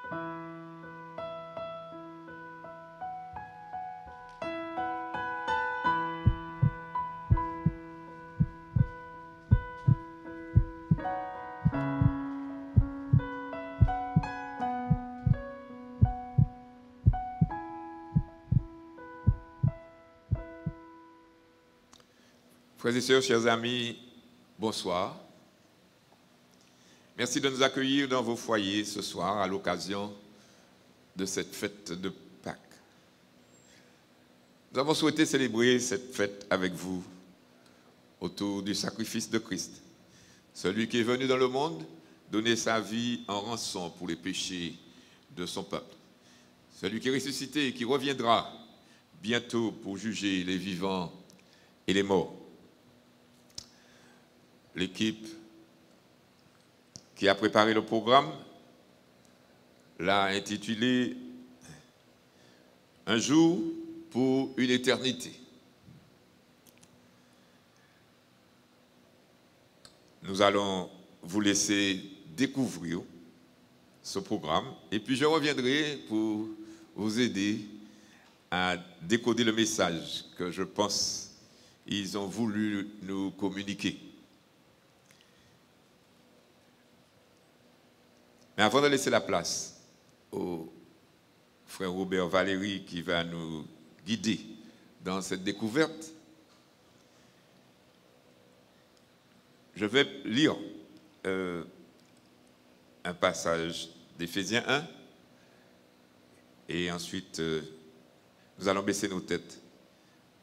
Frères et sœurs, chers amis, bonsoir. Merci de nous accueillir dans vos foyers ce soir à l'occasion de cette fête de Pâques. Nous avons souhaité célébrer cette fête avec vous autour du sacrifice de Christ, celui qui est venu dans le monde donner sa vie en rançon pour les péchés de son peuple, celui qui est ressuscité et qui reviendra bientôt pour juger les vivants et les morts. L'équipe qui a préparé le programme l'a intitulé « Un jour pour une éternité ». Nous allons vous laisser découvrir ce programme et puis je reviendrai pour vous aider à décoder le message que je pense qu'ils ont voulu nous communiquer. Mais avant de laisser la place au frère Robert Valéry qui va nous guider dans cette découverte, je vais lire un passage d'Éphésiens 1 et ensuite nous allons baisser nos têtes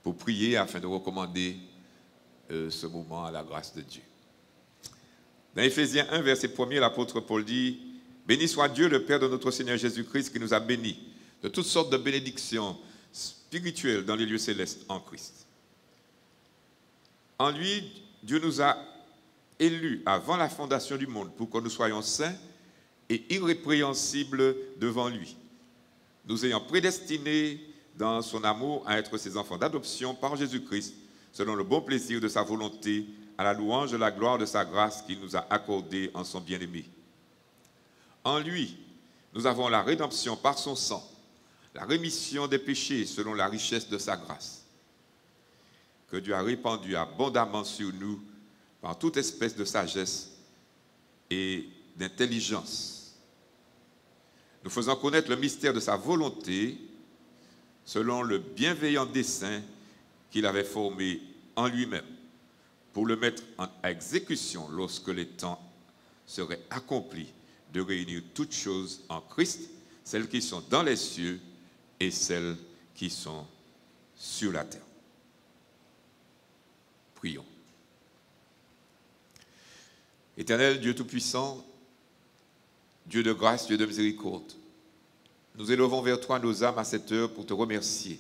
pour prier afin de recommander ce moment à la grâce de Dieu. Dans Éphésiens 1, verset 1er, l'apôtre Paul dit « Béni soit Dieu, le Père de notre Seigneur Jésus-Christ, qui nous a bénis de toutes sortes de bénédictions spirituelles dans les lieux célestes en Christ. En lui, Dieu nous a élus avant la fondation du monde pour que nous soyons saints et irrépréhensibles devant lui, nous ayant prédestinés dans son amour à être ses enfants d'adoption par Jésus-Christ, selon le bon plaisir de sa volonté, à la louange de la gloire de sa grâce qu'il nous a accordée en son bien-aimé. En lui, nous avons la rédemption par son sang, la rémission des péchés selon la richesse de sa grâce, que Dieu a répandue abondamment sur nous par toute espèce de sagesse et d'intelligence, nous faisant connaître le mystère de sa volonté selon le bienveillant dessein qu'il avait formé en lui-même, pour le mettre en exécution lorsque les temps seraient accomplis, de réunir toutes choses en Christ, celles qui sont dans les cieux et celles qui sont sur la terre. Prions. Éternel Dieu Tout-Puissant, Dieu de grâce, Dieu de miséricorde, nous élevons vers toi nos âmes à cette heure pour te remercier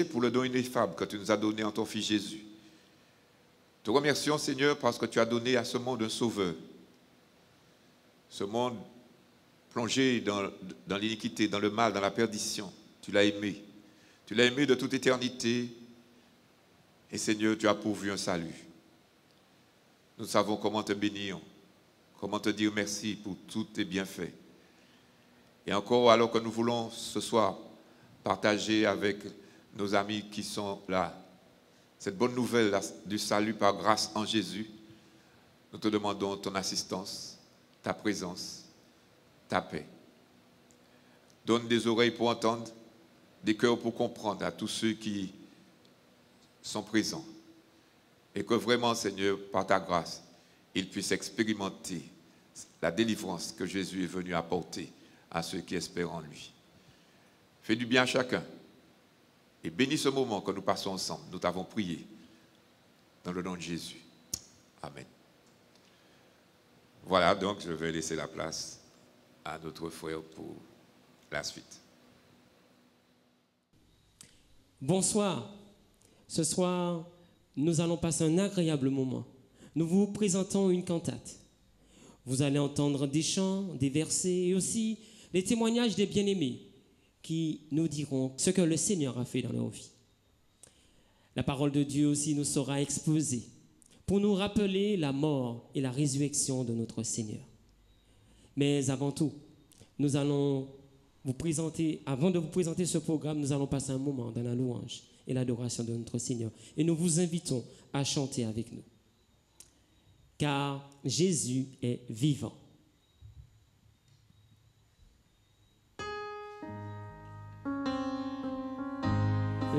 pour le don ineffable que tu nous as donné en ton Fils Jésus. Te remercions, Seigneur, parce que tu as donné à ce monde un sauveur. Ce monde plongé dans l'iniquité, dans le mal, dans la perdition. Tu l'as aimé. Tu l'as aimé de toute éternité. Et Seigneur, tu as pourvu un salut. Nous savons comment te bénir, comment te dire merci pour tous tes bienfaits. Et encore, alors que nous voulons ce soir partager avec nos amis qui sont là cette bonne nouvelle du salut par grâce en Jésus, nous te demandons ton assistance, ta présence, ta paix. Donne des oreilles pour entendre, des cœurs pour comprendre à tous ceux qui sont présents. Et que vraiment, Seigneur, par ta grâce, ils puissent expérimenter la délivrance que Jésus est venu apporter à ceux qui espèrent en lui. Fais du bien à chacun et bénis ce moment que nous passons ensemble. Nous t'avons prié dans le nom de Jésus. Amen. Voilà, donc je vais laisser la place à notre frère pour la suite. Bonsoir. Ce soir, nous allons passer un agréable moment. Nous vous présentons une cantate. Vous allez entendre des chants, des versets et aussi les témoignages des bien-aimés qui nous diront ce que le Seigneur a fait dans leur vie. La parole de Dieu aussi nous sera exposée pour nous rappeler la mort et la résurrection de notre Seigneur. Mais avant tout, nous allons vous présenter, avant de vous présenter ce programme, nous allons passer un moment dans la louange et l'adoration de notre Seigneur. Et nous vous invitons à chanter avec nous. Car Jésus est vivant.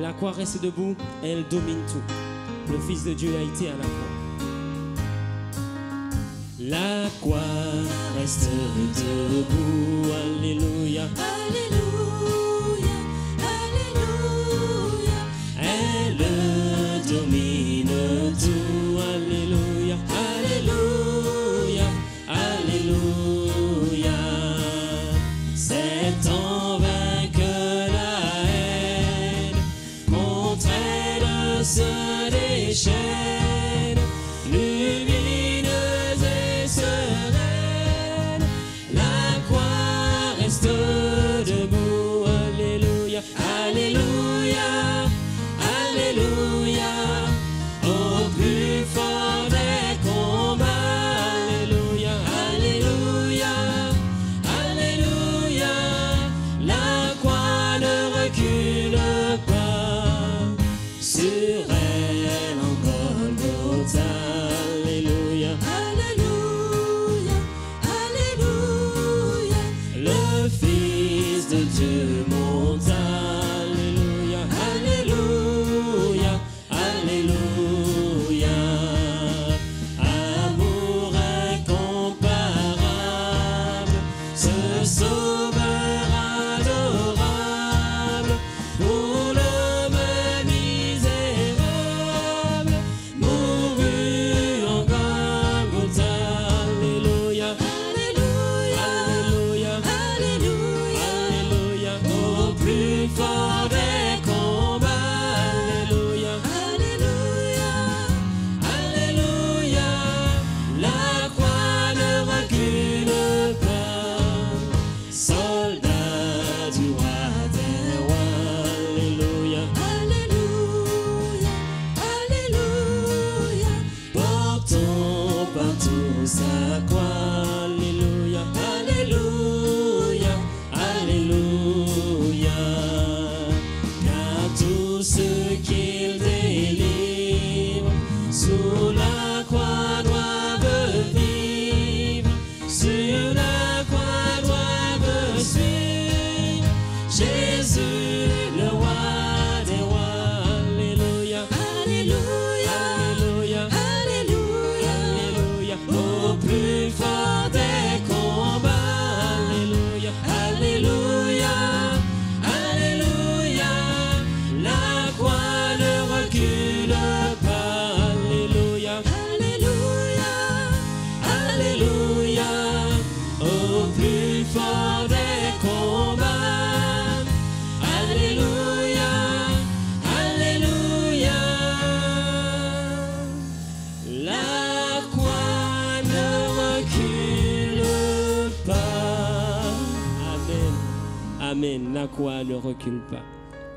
La croix reste debout, elle domine tout. Le Fils de Dieu a été à la croix. La croix reste debout, alléluia. Alléluia, alléluia. Elle domine tout, alléluia, alléluia, alléluia. C'est en vain que la haine contre elle se déchaîne, lumineuse et sereine. La croix reste debout, alléluia, alléluia, alléluia. Au plus fort des combats, alléluia, alléluia, alléluia. La croix ne recule pas sur elle en Golgotha, alléluia, Alléluia, alléluia. le Fils de Dieu monta, alléluia, alléluia, alléluia. Amour incomparable, ce sauveur adorable, pour l'homme misérable, mourut en Golgotha, alléluia, Alléluia, alléluia, alléluia. alléluia. Au plus fort des combats, alléluia, Alléluia, alléluia. La croix ne recule pas, soldat du roi des rois, alléluia. alléluia, alléluia. Portons partout sa croix, alléluia, alléluia, alléluia. Car tout ce qu'il délivre sous la croix doivent vivre, sur la croix doivent suivre Jésus, le roi des rois, alléluia, Alléluia, alléluia, alléluia. alléluia. Au plus fort des combats, alléluia, alléluia, alléluia. La croix ne recule pas, alléluia, Alléluia, alléluia. Au plus fort des combats, alléluia, alléluia. La croix ne recule pas. Amen. Amen. La croix ne recule pas.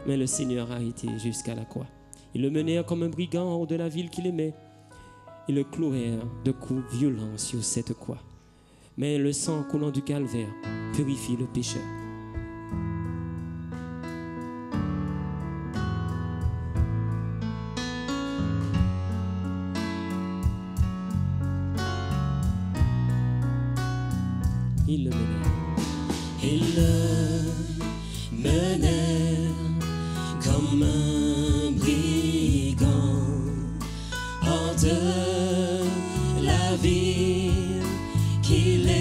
Mais le Seigneur a été jusqu'à la croix. Ils le menèrent comme un brigand hors de la ville qu'il aimait. Ils le clouèrent de coups violents sur cette croix. Mais le sang coulant du calvaire purifie le pécheur. Ils le menèrent. Ils le menèrent comme un brigand hors de la ville qu'il aimait.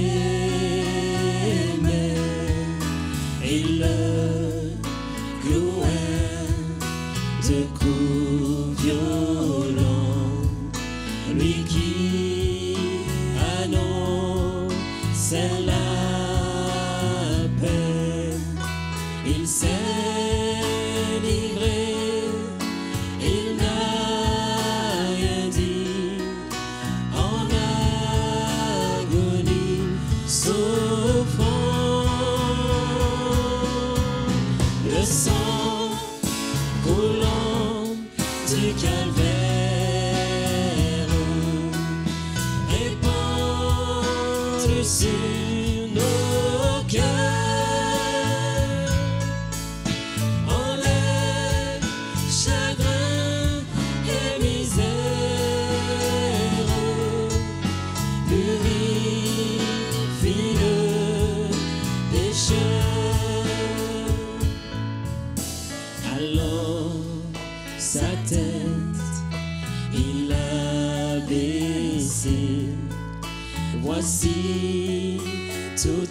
Ils le clouèrent de coups violents, lui qui annonçait la paix. Il s'est livré, il n'a rien dit, en agonie souffrant. Le sang coulant du calvaire répandu sur nos cœurs.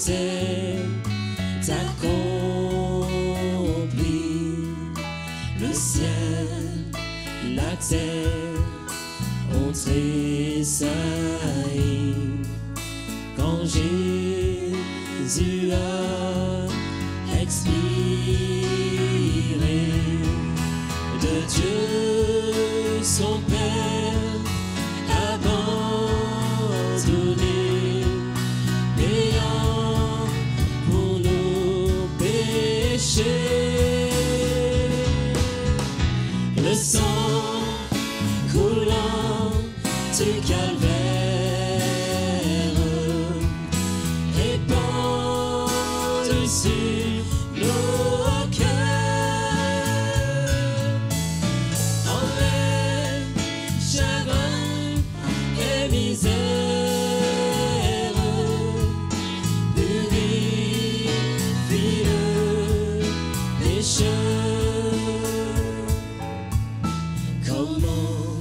est accompli. Le ciel, la terre ont tressailli quand Jésus a expiré. De Dieu son Père abandonné, payant pour nos péchés. Le sang coulant du calvaire répandu sur nos cœurs, enlève chagrin et misère, purifie le pécheur. Comment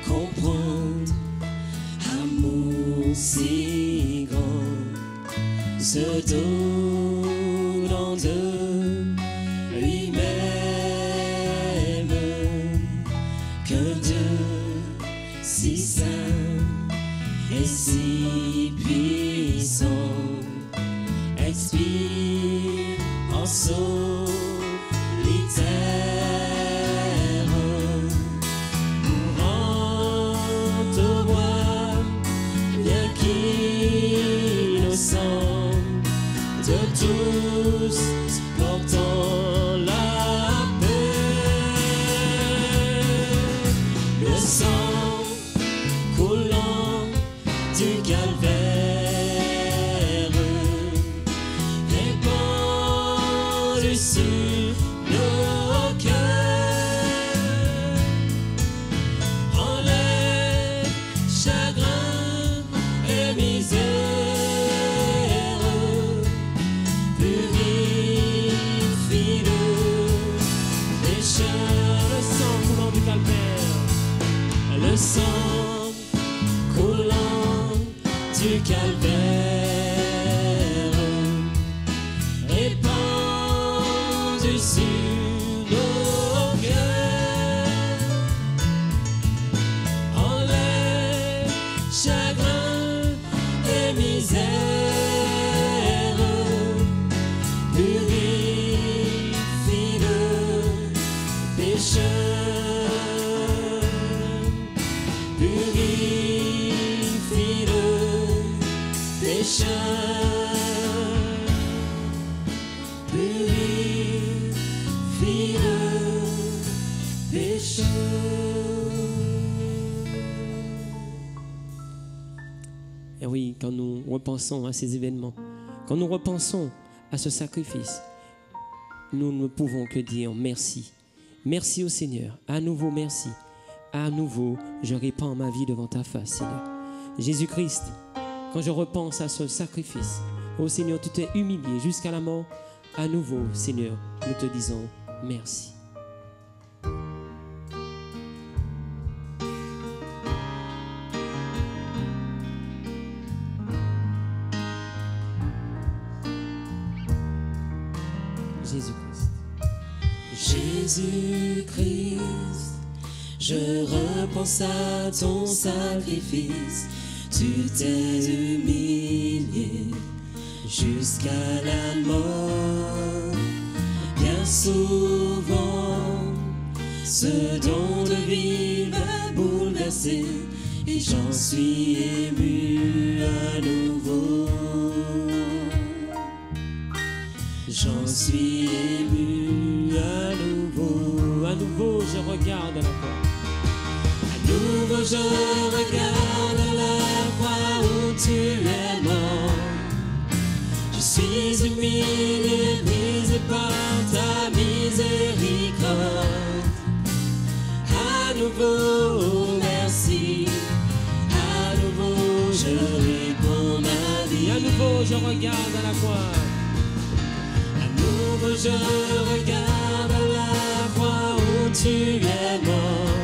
comprendre amour si grand, se donnant de lui-même, qu'un Dieu si saint et si puissant expire en solitaire, mourant au bois, bien qu'innocent de tous, portant la paix. Le sang coulant du calvaire répandu sur nos cœurs, enlève chagrin et misère, purifie le pécheur. Le sang coulant du calvaire, le sang coulant du calvaire répandu sur nos cœurs, enlève chagrin et misère, purifie le pécheur, purifie le pécheur, purifie le pécheur. Et oui, quand nous repensons à ces événements, quand nous repensons à ce sacrifice, nous ne pouvons que dire merci. Merci au Seigneur. À nouveau, merci. À nouveau, je répands ma vie devant ta face, Seigneur. Jésus-Christ, quand je repense à ce sacrifice, oh Seigneur, tu t'es humilié jusqu'à la mort. À nouveau, Seigneur, nous te disons merci. Jésus-Christ. Jésus-Christ, je repense à ton sacrifice. Tu t'es humilié jusqu'à la mort. Bien souvent, ce don de vie m'a bouleversé et j'en suis ému à nouveau. J'en suis ému à nouveau. À nouveau, je regarde la croix. À nouveau, je regarde la croix où tu es mort. Je suis humilié, brisé par ta miséricorde. À nouveau, merci. À nouveau, je réponds ma vie. À nouveau, je regarde à la croix. Je regarde la croix où tu es mort.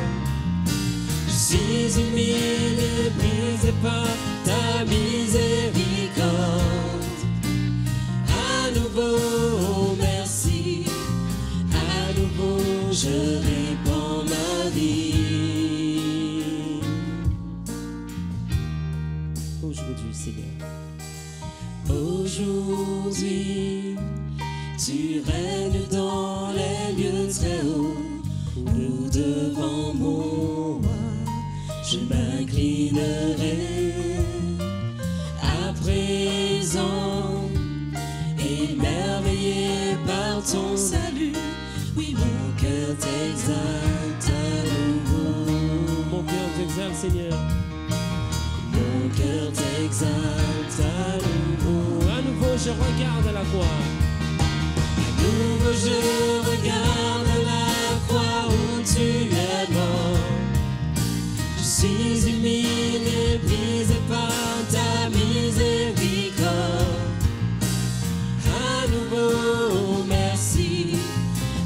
Je suis humilié, brisé par ta miséricorde. aujourd'hui, tu règnes dans les lieux très hauts. Nous devant mon roi, je m'inclinerai à présent, émerveillé par ton salut. Oui, mon cœur t'exalte à nouveau. Mon cœur t'exalte, Seigneur. Mon cœur t'exalte à nouveau. À nouveau, je regarde la croix. À nouveau, je regarde la croix où tu es mort. Je suis humilié, brisé par ta miséricorde. À nouveau, merci.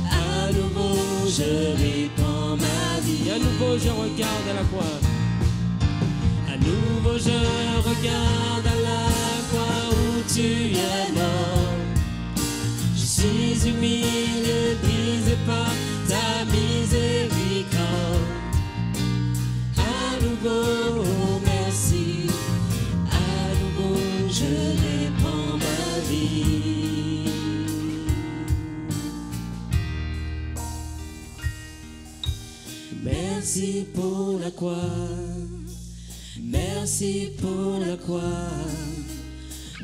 À nouveau, je répands ma vie. Et à nouveau, je regarde la croix. À nouveau, je regarde la croix où tu es mort. Je suis humilié, brisé par ta miséricorde. À nouveau, merci. À nouveau, je répands ma vie. Merci pour la croix. Merci pour la croix.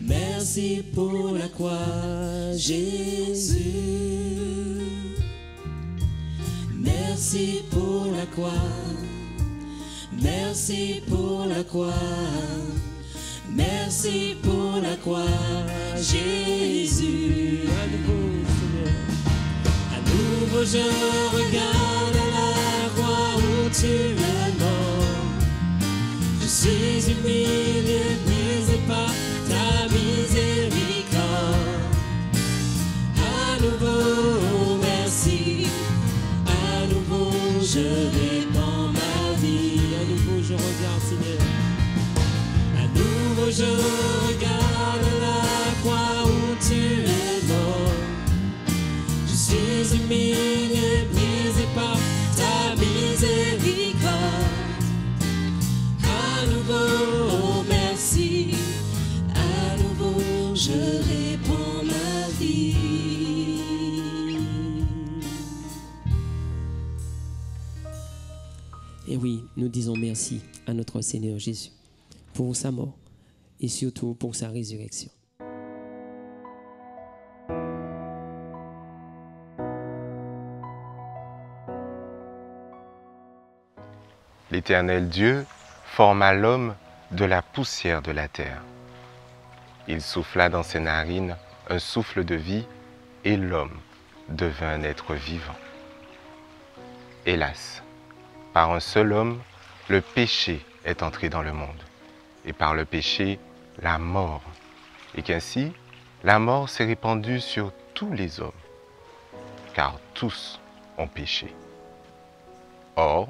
Merci pour la croix, Jésus. Merci pour la croix. Merci pour la croix. Merci pour la croix, Jésus. À nouveau, Seigneur. À nouveau, je regarde la croix où tu es mort. Je suis humilié, brisé par ta miséricorde. À nouveau, merci. À nouveau, je répands ma vie. À nouveau, je regarde, Seigneur. À nouveau, je regarde la croix où tu es mort. Je suis humilié, brisé par ta miséricorde. À nouveau, merci. À nouveau, je répands ma vie. Et oui, nous disons merci à notre Seigneur Jésus pour sa mort et surtout pour sa résurrection. L'Éternel Dieu forma l'homme de la poussière de la terre. Il souffla dans ses narines un souffle de vie et l'homme devint un être vivant. Hélas, par un seul homme, le péché est entré dans le monde, et par le péché, la mort, et qu'ainsi, la mort s'est répandue sur tous les hommes, car tous ont péché. Or,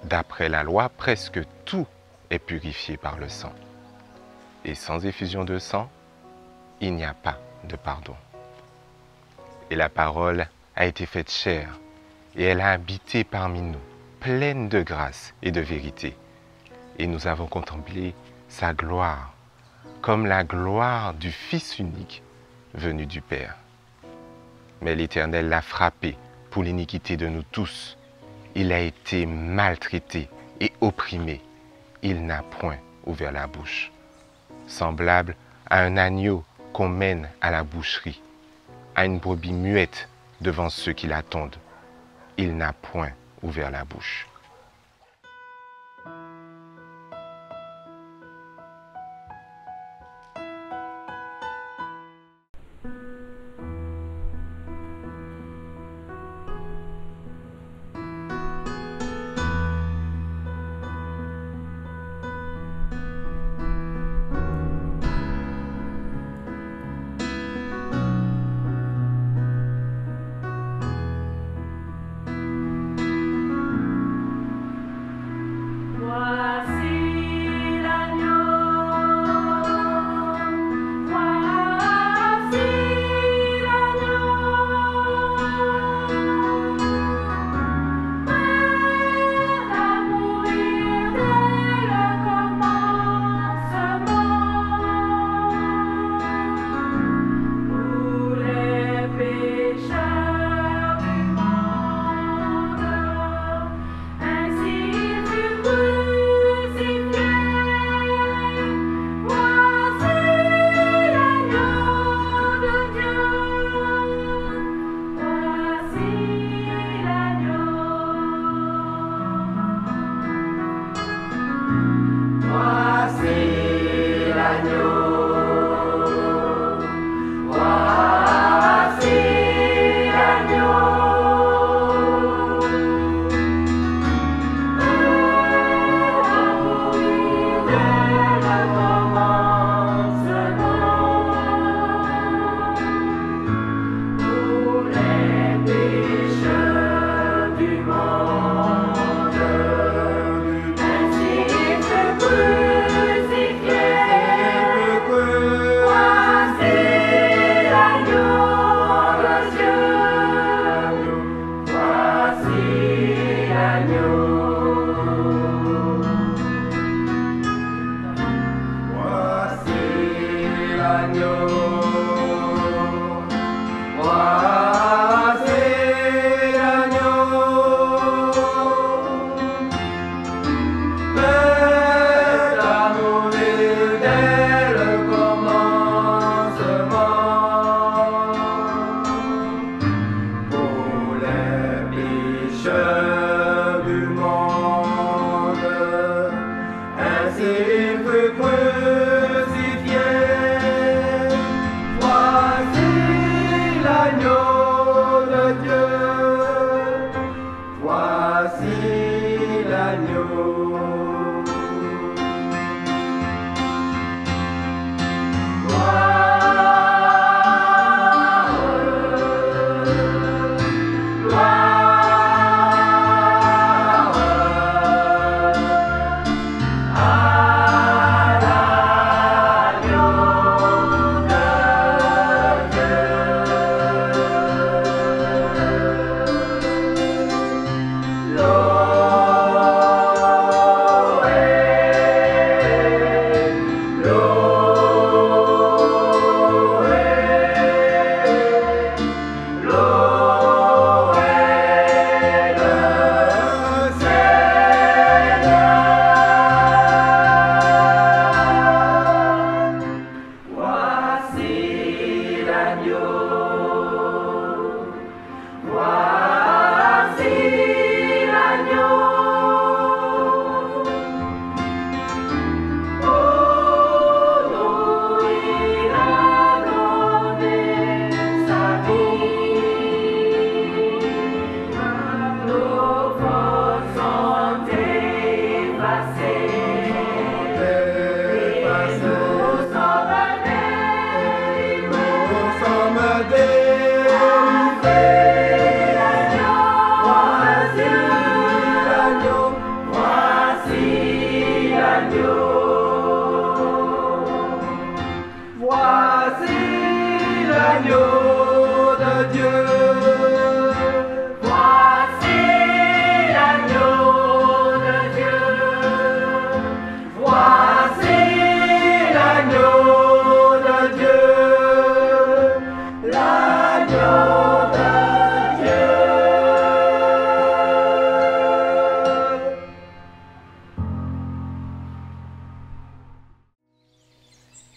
d'après la loi, presque tout est purifié par le sang. Et sans effusion de sang, il n'y a pas de pardon. Et la parole a été faite chair, et elle a habité parmi nous, pleine de grâce et de vérité. Et nous avons contemplé sa gloire, comme la gloire du Fils unique venu du Père. Mais l'Éternel l'a frappé pour l'iniquité de nous tous. Il a été maltraité et opprimé. Il n'a point ouvert la bouche. Semblable à un agneau qu'on mène à la boucherie, à une brebis muette devant ceux qui l'attendent. Il n'a point ouvert la bouche.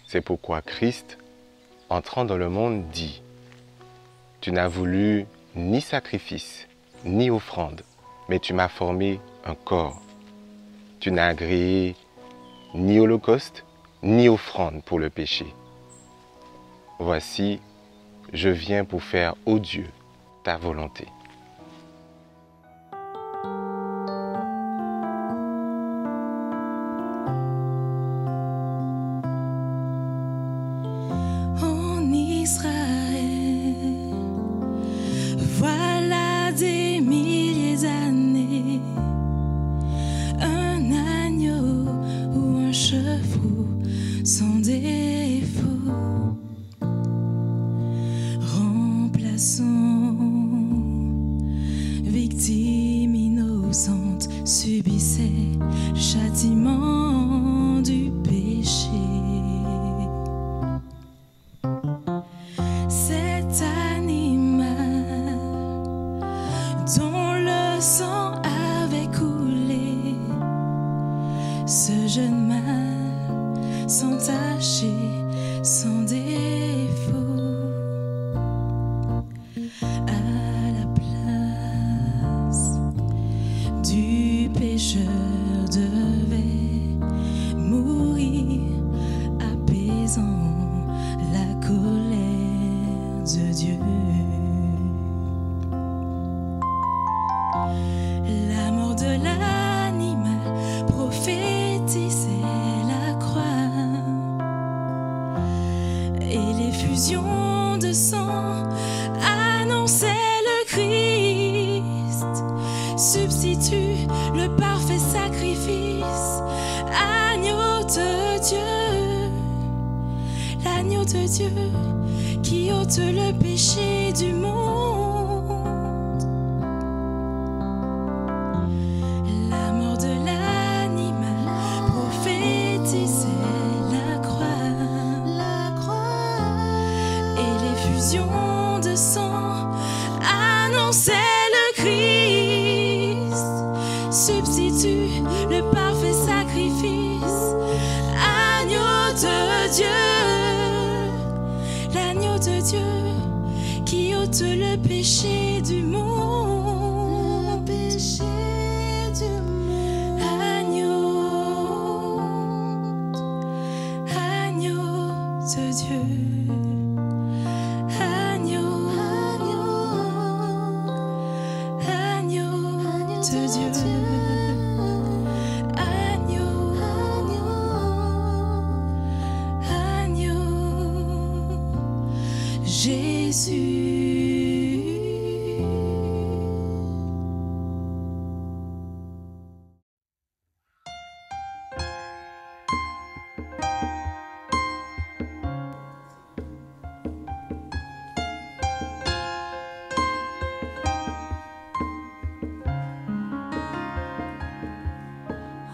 C'est pourquoi Christ, entrant dans le monde, dit « Tu n'as voulu ni sacrifice, ni offrande, mais tu m'as formé un corps. Tu n'as agréé ni holocauste, ni offrande pour le péché. Voici, je viens pour faire, ô Dieu, ta volonté. » Voilà des milliers d'années, un agneau ou un chevreau sans défaut. Remplaçons victime innocente, subissait le châtiment du péché. Cet animal dont le sang avait coulé, ce jeune mâle sans taché, sans défaut, à la place du pécheur devait mourir, apaisant la colère de Dieu. La mort de l'animal prophétisait la croix, et l'effusion de sang annonçait le Christ. Substitue le parfait sacrifice, agneau de Dieu, l'agneau de Dieu qui ôte le péché du monde. La mort de l'animal prophétisait la croix, et l'effusion de sang annonçait le Christ. Substitue le parfait sacrifice, agneau de Dieu, l'agneau de Dieu qui ôte le péché du monde. Agneau de Dieu, agneau de Dieu, agneau, Jésus.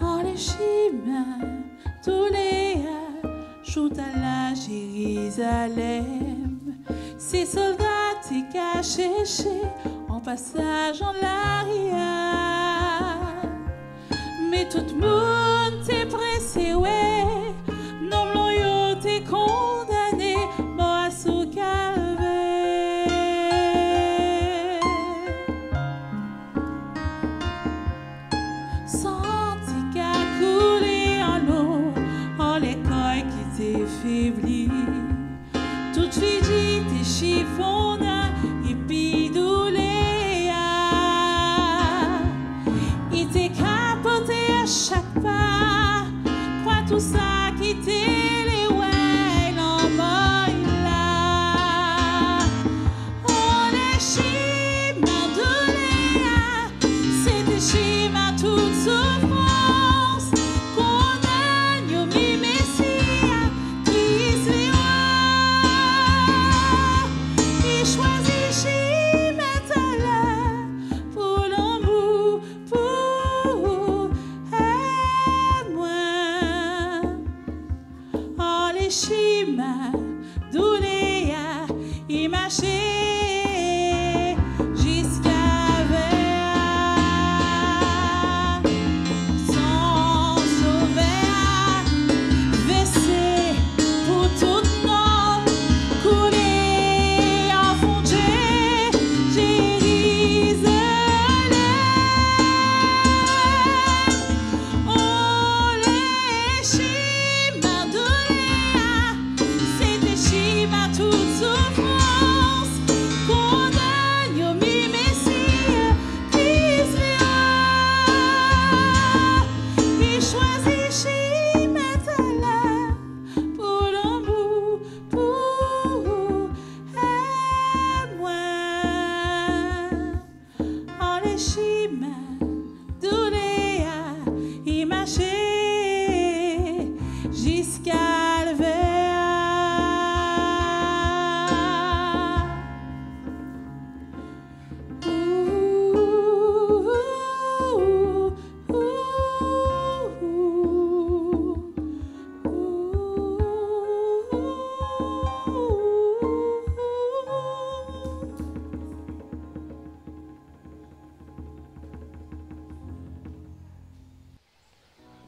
En les chemins, tous les jouent à la Jérusalem. Ces soldats t'y cachés en passage en l'arrière. Mais tout le monde t'est pressé, ouais. Non, l'on t'est condamné, mort à sous calvaire.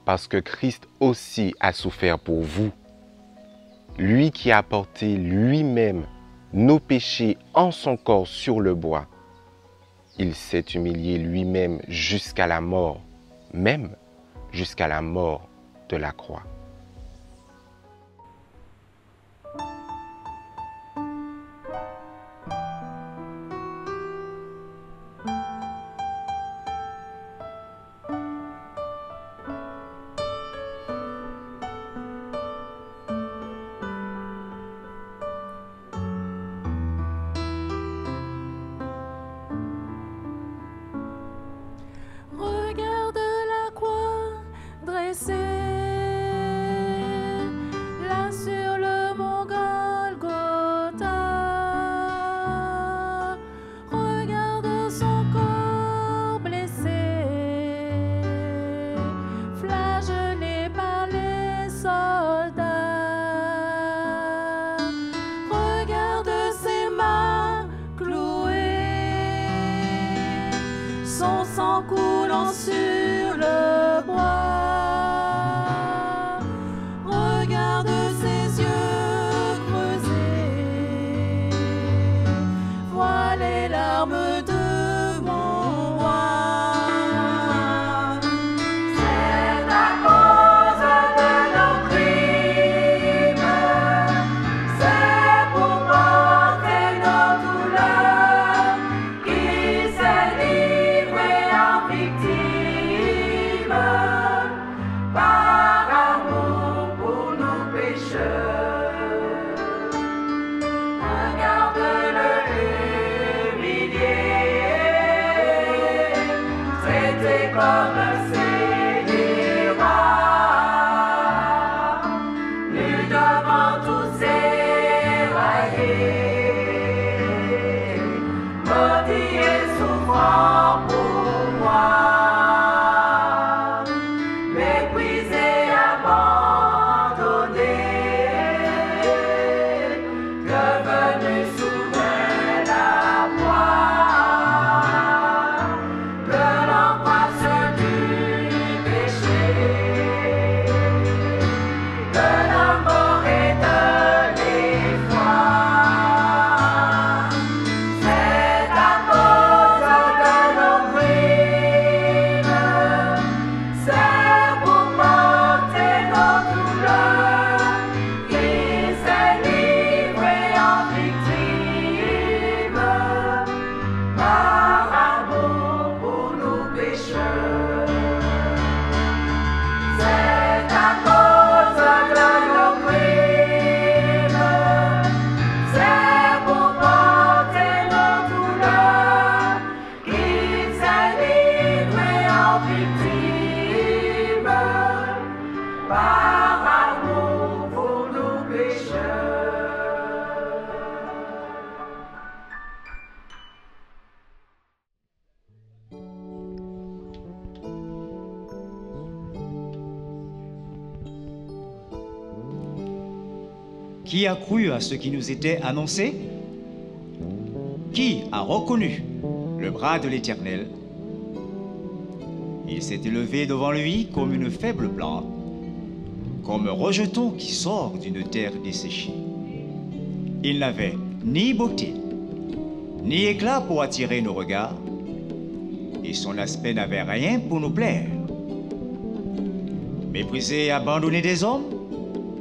Parce que Christ aussi a souffert pour vous. Lui qui a porté lui-même nos péchés en son corps sur le bois. Il s'est humilié lui-même jusqu'à la mort, même jusqu'à la mort de la croix. Regarde la croix dressée là sur le mont Golgotha. Regarde son corps blessé, flagellé par les soldats. Regarde ses mains clouées, son sang coulant sur le bois. Regarde ses yeux creusés, vois les larmes de mon roi. C'est à cause de nos crimes, c'est pour porter nos douleurs qu'il s'est livré en victime, par amour pour nos pécheurs. Regarde-le humilié, traité comme un scélérat, nu devant tous éraillés, maudit et souffrant pour moi, méprisé, abandonné, devenu soudain la proie de l'angoisse du Qui a cru à ce qui nous était annoncé? Qui a reconnu le bras de l'Éternel? Il s'est élevé devant lui comme une faible plante, comme un rejeton qui sort d'une terre desséchée. Il n'avait ni beauté, ni éclat pour attirer nos regards, et son aspect n'avait rien pour nous plaire. Méprisé et abandonné des hommes,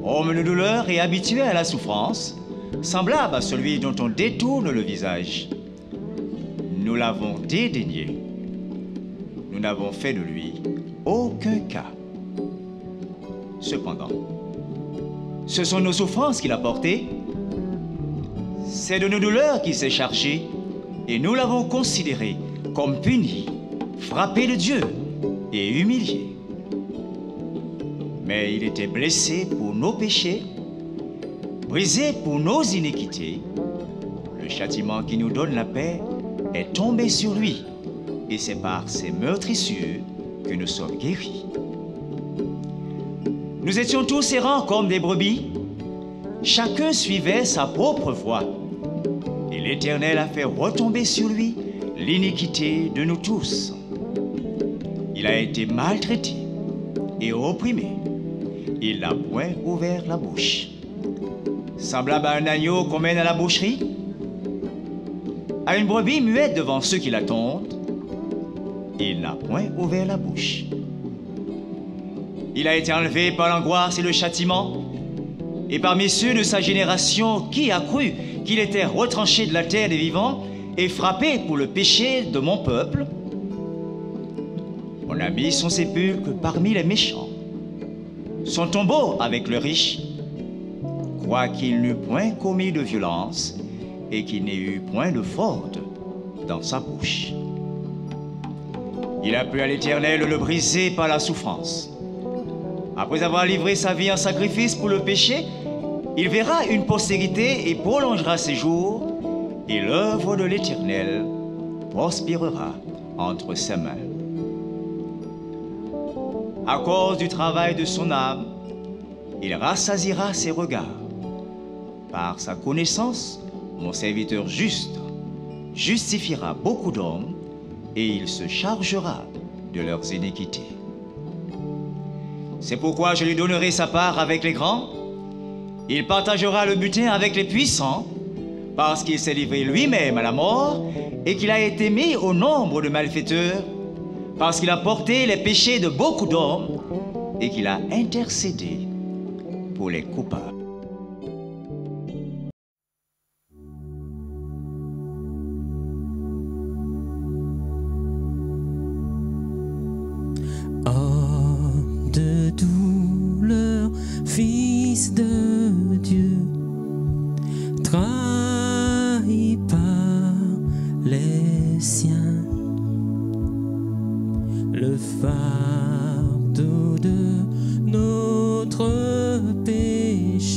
homme de douleur et habitué à la souffrance, semblable à celui dont on détourne le visage. Nous l'avons dédaigné. Nous n'avons fait de lui aucun cas. Cependant, ce sont nos souffrances qu'il a portées. C'est de nos douleurs qu'il s'est chargé, et nous l'avons considéré comme puni, frappé de Dieu et humilié. Mais il était blessé pour nos péchés, brisé pour nos iniquités. Le châtiment qui nous donne la paix est tombé sur lui, et c'est par ses meurtrissures que nous sommes guéris. Nous étions tous errants comme des brebis, chacun suivait sa propre voie, et l'Éternel a fait retomber sur lui l'iniquité de nous tous. Il a été maltraité et opprimé. Il n'a point ouvert la bouche. Semblable à un agneau qu'on mène à la boucherie, à une brebis muette devant ceux qui l'attendent, il n'a point ouvert la bouche. Il a été enlevé par l'angoisse et le châtiment, et parmi ceux de sa génération, qui a cru qu'il était retranché de la terre des vivants et frappé pour le péché de mon peuple? On a mis son sépulcre parmi les méchants, son tombeau avec le riche, quoiqu'il n'eût point commis de violence et qu'il n'ait eu point de fraude dans sa bouche. Il a plu à l'Éternel de le briser par la souffrance. Après avoir livré sa vie en sacrifice pour le péché, il verra une postérité et prolongera ses jours, et l'œuvre de l'Éternel prospérera entre ses mains. À cause du travail de son âme, il rassasiera ses regards. Par sa connaissance, mon serviteur juste justifiera beaucoup d'hommes, et il se chargera de leurs iniquités. C'est pourquoi je lui donnerai sa part avec les grands. Il partagera le butin avec les puissants, parce qu'il s'est livré lui-même à la mort et qu'il a été mis au nombre de malfaiteurs, parce qu'il a porté les péchés de beaucoup d'hommes et qu'il a intercédé pour les coupables. Homme de douleur, fils de Dieu, trahi par les siens, le fardeau de notre péché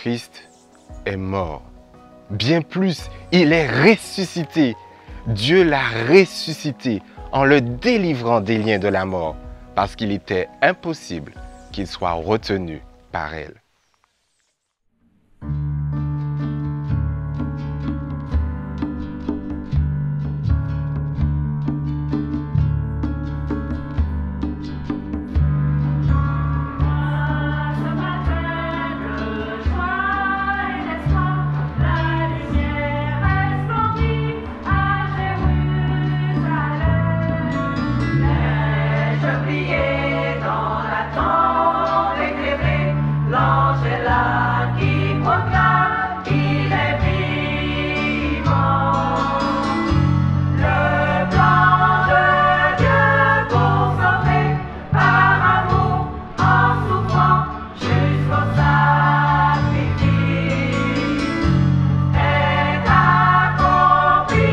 Christ est mort. Bien plus, il est ressuscité. Dieu l'a ressuscité en le délivrant des liens de la mort, parce qu'il était impossible qu'il soit retenu par elle. Dans la tente éclairée, l'ange est là qui proclame qu'il est vivant. Le plan de Dieu pour sauver par amour en souffrant jusqu'au sacrifice est accompli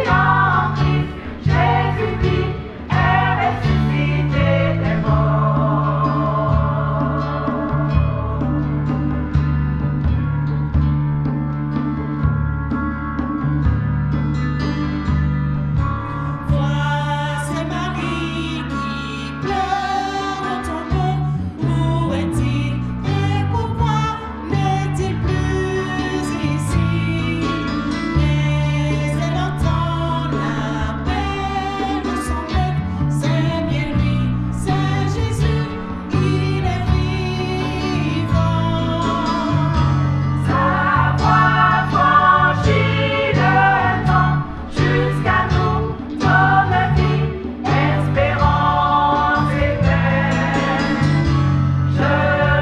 en Christ. Jésus vit est ressuscité des morts. Vois Marie qui pleure tombée. Où est-il et pourquoi n'est-il plus ici? Mais elle entend l'appel de son maître. C'est bien lui, c'est Jésus, il est vivant. Sa voix franchit le temps jusqu'à nous, donne vie, espérance et paix. Je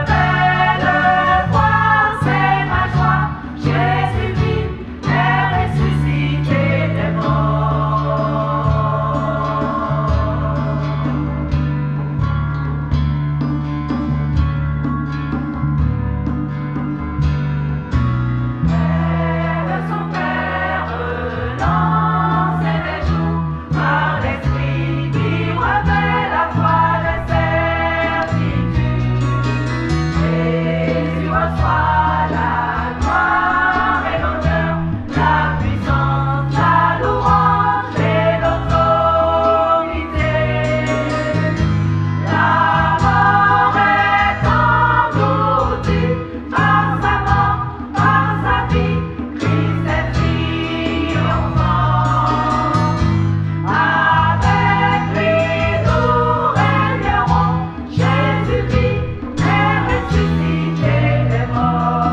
vais le voir, c'est ma joie. Jésus vit, est ressuscité des morts. De son Père relancer les jours par l'Esprit qui revêt la foi de certitude. Jésus reçoit la gloire et l'honneur, la puissance, la louange et l'autorité. La mort est engloutie par sa mort, par sa vie. Christ est triomphant. Avec lui nous régnerons. Jésus vit, est ressuscité des morts.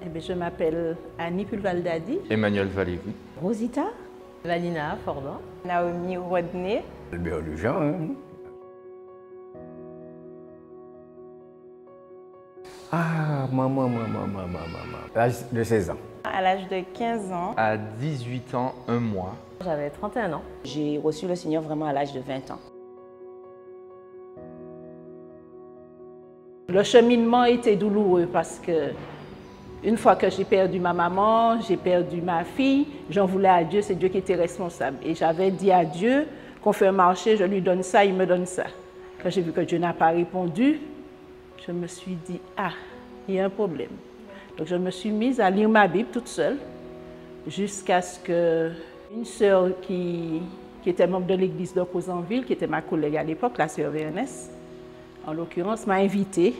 Eh bien, je m'appelle Annie Pulvaldadi. Emmanuel Valéry. Rosita. Valina Fordin. Naomi Rodney. Albert Lujan. Hein? Ah, maman. À l'âge de 16 ans. À l'âge de 15 ans. À 18 ans, 1 mois. J'avais 31 ans. J'ai reçu le Seigneur vraiment à l'âge de 20 ans. Le cheminement était douloureux parce que une fois que j'ai perdu ma maman, j'ai perdu ma fille, j'en voulais à Dieu, c'est Dieu qui était responsable. Et j'avais dit à Dieu qu'on fait un marché, je lui donne ça, il me donne ça. Quand j'ai vu que Dieu n'a pas répondu, je me suis dit, ah, il y a un problème. Donc je me suis mise à lire ma Bible toute seule jusqu'à ce qu'une sœur qui était membre de l'église de Causanville, qui était ma collègue à l'époque, la sœur Vernès, en l'occurrence, m'a invitée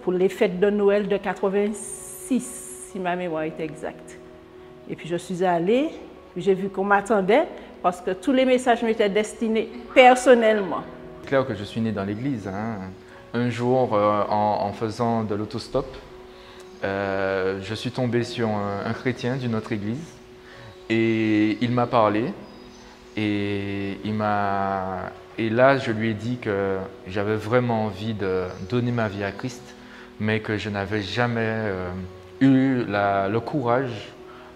pour les fêtes de Noël de 86, si ma mémoire est exacte. Et puis je suis allée, j'ai vu qu'on m'attendait parce que tous les messages m'étaient destinés personnellement. C'est clair que je suis né dans l'église. Hein. Un jour, en faisant de l'autostop, je suis tombé sur un chrétien d'une autre église et il m'a parlé et là je lui ai dit que j'avais vraiment envie de donner ma vie à Christ, mais que je n'avais jamais eu le courage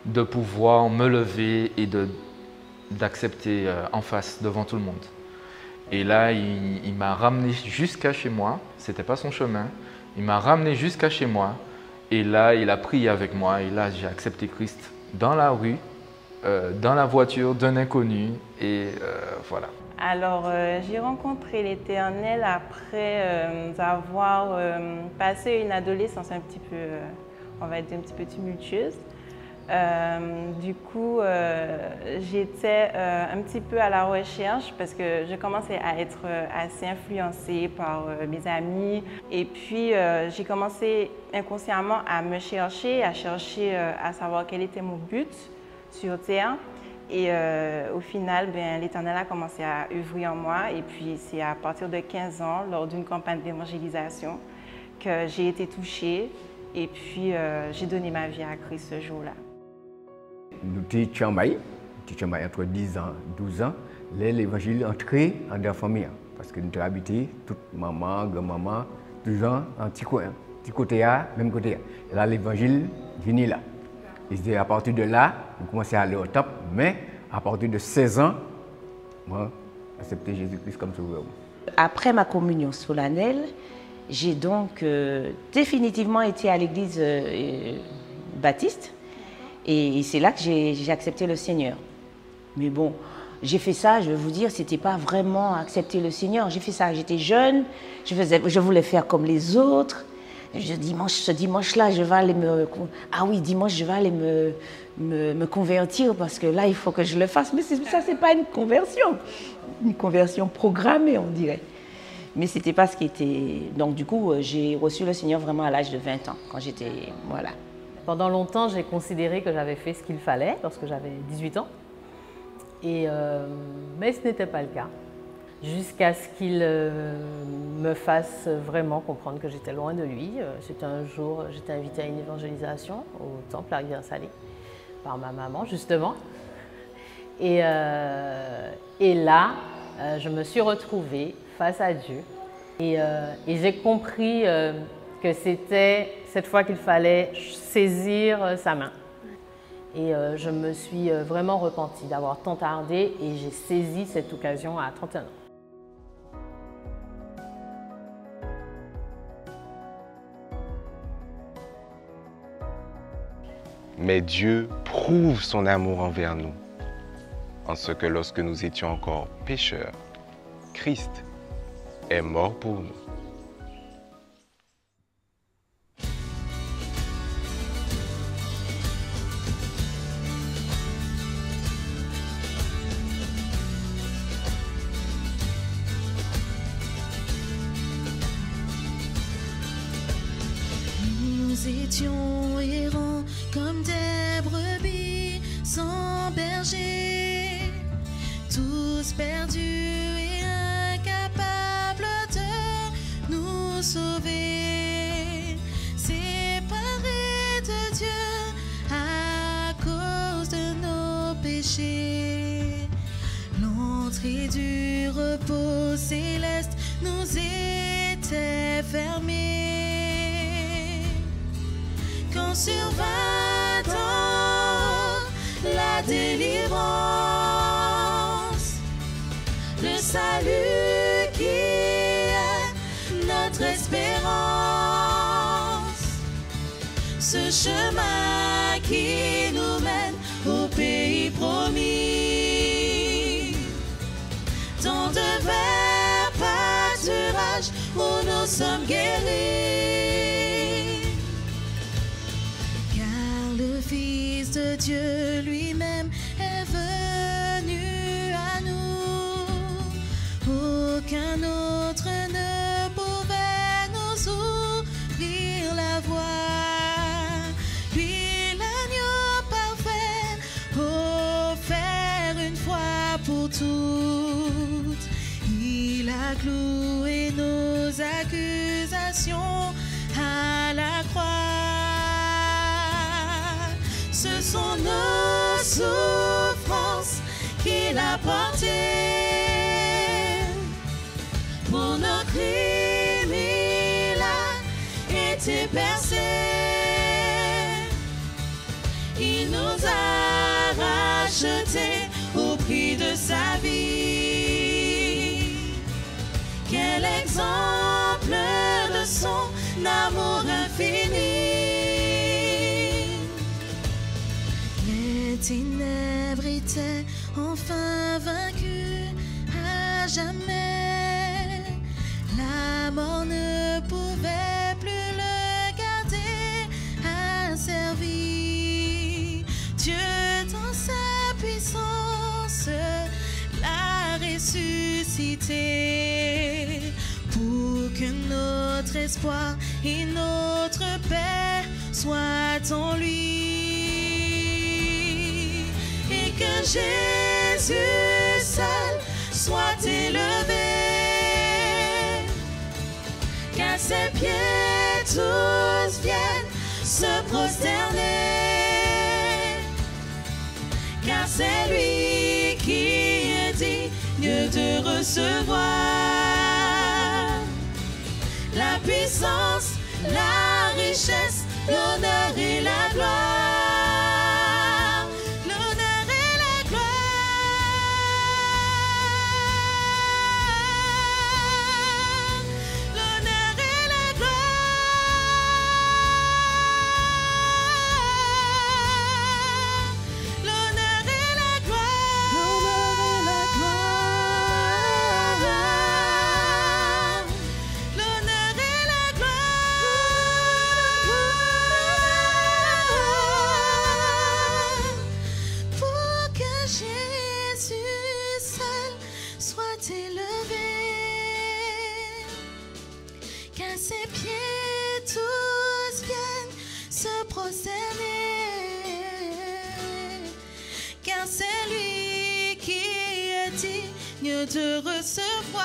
de pouvoir me lever et d'accepter en face, devant tout le monde. Et là, il m'a ramené jusqu'à chez moi. Ce n'était pas son chemin. Il m'a ramené jusqu'à chez moi. Et là, il a prié avec moi. Et là, j'ai accepté Christ dans la rue, dans la voiture d'un inconnu. Et voilà. Alors, j'ai rencontré l'Éternel après avoir passé une adolescence un petit peu, on va dire, un petit peu tumultueuse. Du coup, j'étais un petit peu à la recherche parce que je commençais à être assez influencée par mes amis. Et puis, j'ai commencé inconsciemment à me chercher, à savoir quel était mon but sur Terre. Et au final, l'Éternel a commencé à œuvrer en moi. Et puis, c'est à partir de 15 ans, lors d'une campagne d'évangélisation, que j'ai été touchée. Et puis, j'ai donné ma vie à Christ ce jour-là. Nous étions entre 10 ans et 12 ans. L'évangile est entré dans la famille. Parce que nous avons habité, toute maman, grand-maman, 12 ans, en petit coin. Petit côté A, même côté A. Et là, l'évangile vient là. Et à partir de là, nous commençons à aller au top. Mais à partir de 16 ans, moi, j'ai accepté Jésus-Christ comme sauveur. Après ma communion solennelle, j'ai donc définitivement été à l'église baptiste. Et c'est là que j'ai accepté le Seigneur. Mais bon, j'ai fait ça, je vais vous dire, c'était pas vraiment accepter le Seigneur. J'ai fait ça, j'étais jeune, je voulais faire comme les autres. Ce dimanche-là, je vais aller dimanche, je vais aller me convertir parce que là, il faut que je le fasse. Mais ça, c'est pas une conversion programmée, on dirait. Mais c'était pas ce qui était... Donc du coup, j'ai reçu le Seigneur vraiment à l'âge de 20 ans, quand j'étais... Voilà. Pendant longtemps, j'ai considéré que j'avais fait ce qu'il fallait lorsque j'avais 18 ans. Mais ce n'était pas le cas. Jusqu'à ce qu'il me fasse vraiment comprendre que j'étais loin de lui. C'était un jour, j'étais invitée à une évangélisation au temple à Rivière-Salée par ma maman, justement. Et là, je me suis retrouvée face à Dieu. Et j'ai compris que c'était cette fois qu'il fallait saisir sa main. Et je me suis vraiment repentie d'avoir tant tardé et j'ai saisi cette occasion à 31 ans. Mais Dieu prouve son amour envers nous, en ce que lorsque nous étions encore pécheurs, Christ est mort pour nous. Nous étions errants comme des brebis sans berger, tous perdus et incapables de nous sauver, séparés de Dieu à cause de nos péchés. L'entrée du repos céleste nous était fermée. Quand survint la délivrance, le salut qui est notre espérance, ce chemin qui nous mène au pays promis, tant de verts pâturages où nous sommes guéris. Le Fils de Dieu lui-même est venu à nous. Aucun autre ne pouvait nous ouvrir la voie. Lui, l'agneau parfait, offert une fois pour toutes. Il a cloué nos accusations à la croix. Ce sont nos souffrances qu'il a portées. Pour nos crimes, il a été percé. Il nous a rachetés au prix de sa vie. Quel exemple de son amour infini. Les ténèbres étaient enfin vaincues à jamais. La mort ne pouvait plus le garder asservi. Dieu dans sa puissance l'a ressuscité pour que notre espoir et notre paix soient en lui. Et que Jésus seul soit élevé, qu'à ses pieds tous viennent se prosterner, car c'est lui qui est digne de recevoir la puissance, la richesse, l'honneur et la gloire. L'honneur et la gloire. L'honneur et la gloire. L'honneur et la gloire. L'honneur et la gloire. Pour que Jésus seul soit élevé, qu'à ses pieds tous viennent se prosterner, car c'est lui qui est digne de recevoir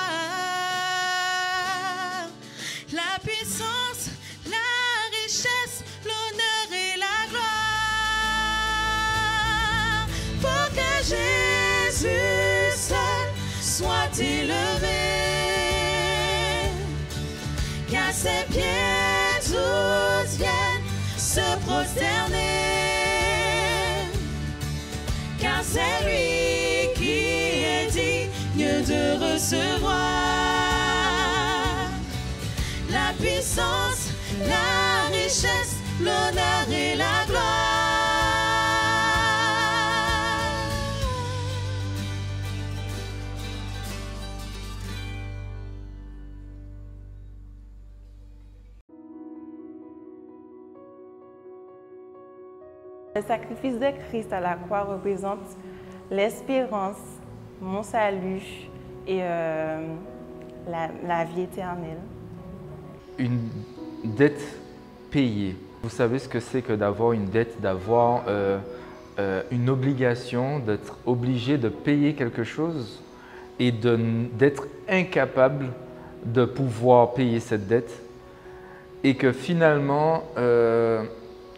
la puissance, la richesse, l'honneur et la gloire. Pour que Jésus seul soit élevé, qu'à ses pieds tous viennent se prosterner, car c'est lui qui est digne de recevoir la puissance, la richesse, l'honneur et la gloire. Le sacrifice de Christ à la croix représente l'espérance, mon salut et la vie éternelle. Une dette payée. Vous savez ce que c'est que d'avoir une dette, d'avoir une obligation, d'être obligé de payer quelque chose et d'être incapable de pouvoir payer cette dette, et que finalement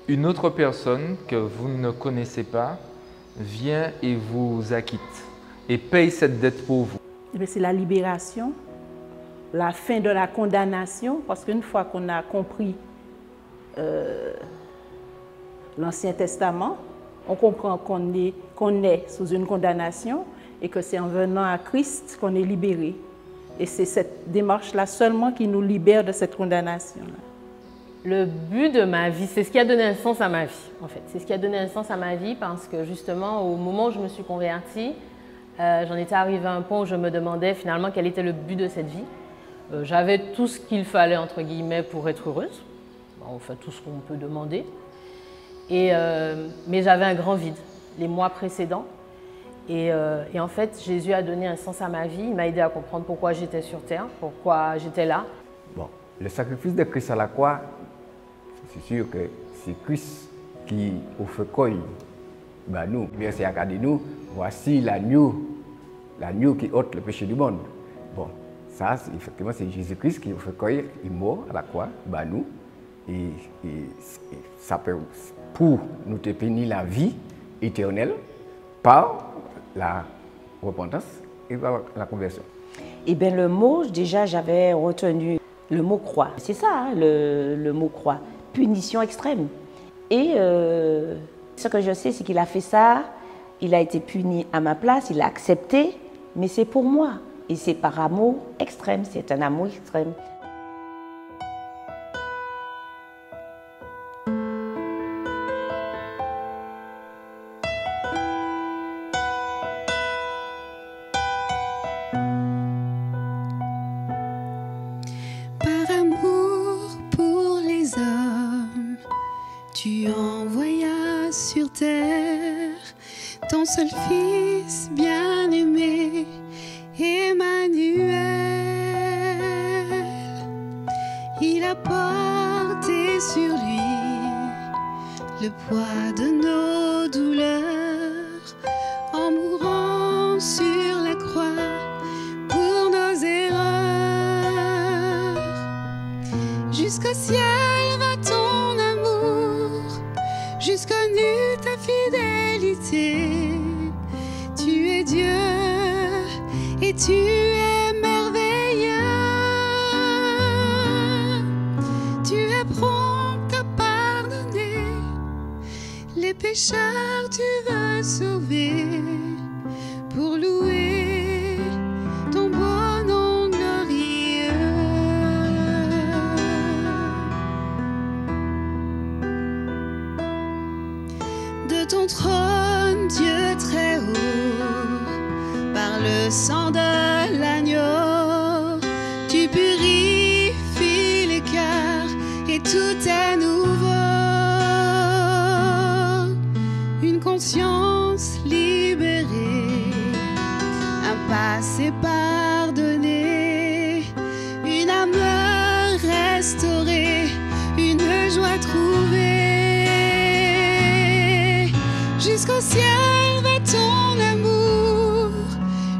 une autre personne que vous ne connaissez pas vient et vous acquitte et paye cette dette pour vous. C'est la libération, la fin de la condamnation, parce qu'une fois qu'on a compris l'Ancien Testament, on comprend qu'on est sous une condamnation et que c'est en venant à Christ qu'on est libéré. Et c'est cette démarche-là seulement qui nous libère de cette condamnation-là. Le but de ma vie, c'est ce qui a donné un sens à ma vie, en fait. C'est ce qui a donné un sens à ma vie parce que justement, au moment où je me suis convertie, j'en étais arrivée à un point où je me demandais finalement quel était le but de cette vie. J'avais tout ce qu'il fallait, entre guillemets, pour être heureuse. Enfin, tout ce qu'on peut demander. Mais j'avais un grand vide les mois précédents. Et en fait, Jésus a donné un sens à ma vie. Il m'a aidé à comprendre pourquoi j'étais sur terre, pourquoi j'étais là. Bon, le sacrifice de Christ à la croix, c'est sûr que c'est Christ qui offre quoi ben nous. Verset à nous, voici l'agneau qui ôte le péché du monde. Bon, ça, effectivement, c'est Jésus-Christ qui offre quoi, il est mort à la croix, ben nous. Et ça peut, pour nous te bénir la vie éternelle par la repentance et par la conversion. Eh bien, le mot, déjà, j'avais retenu le mot croix. C'est ça, hein, le mot croix. Punition extrême. Et ce que je sais, c'est qu'il a fait ça il a été puni à ma place, il a accepté, mais c'est pour moi. Et c'est par amour extrême, c'est un amour extrême. Par amour pour les hommes, tu envoyas sur terre ton seul Fils bien-aimé, Emmanuel. Il a porté sur lui le poids de nos douleurs en mourant sur la croix pour nos erreurs. Jusqu'au ciel va ton amour, jusqu'aux nues ta fidélité. Tu es Dieu et tu es merveilleux. Tu es prompt à pardonner les pécheurs, tu veux sauver pour louer ton beau nom glorieux. De ton trône, Dieu très haut, par le sang de l'agneau, tu purifies les cœurs et tout est nouveau. Une conscience libérée, un passé pardonné, une âme restaurée, une joie trouvée. Jusqu'au ciel va ton amour,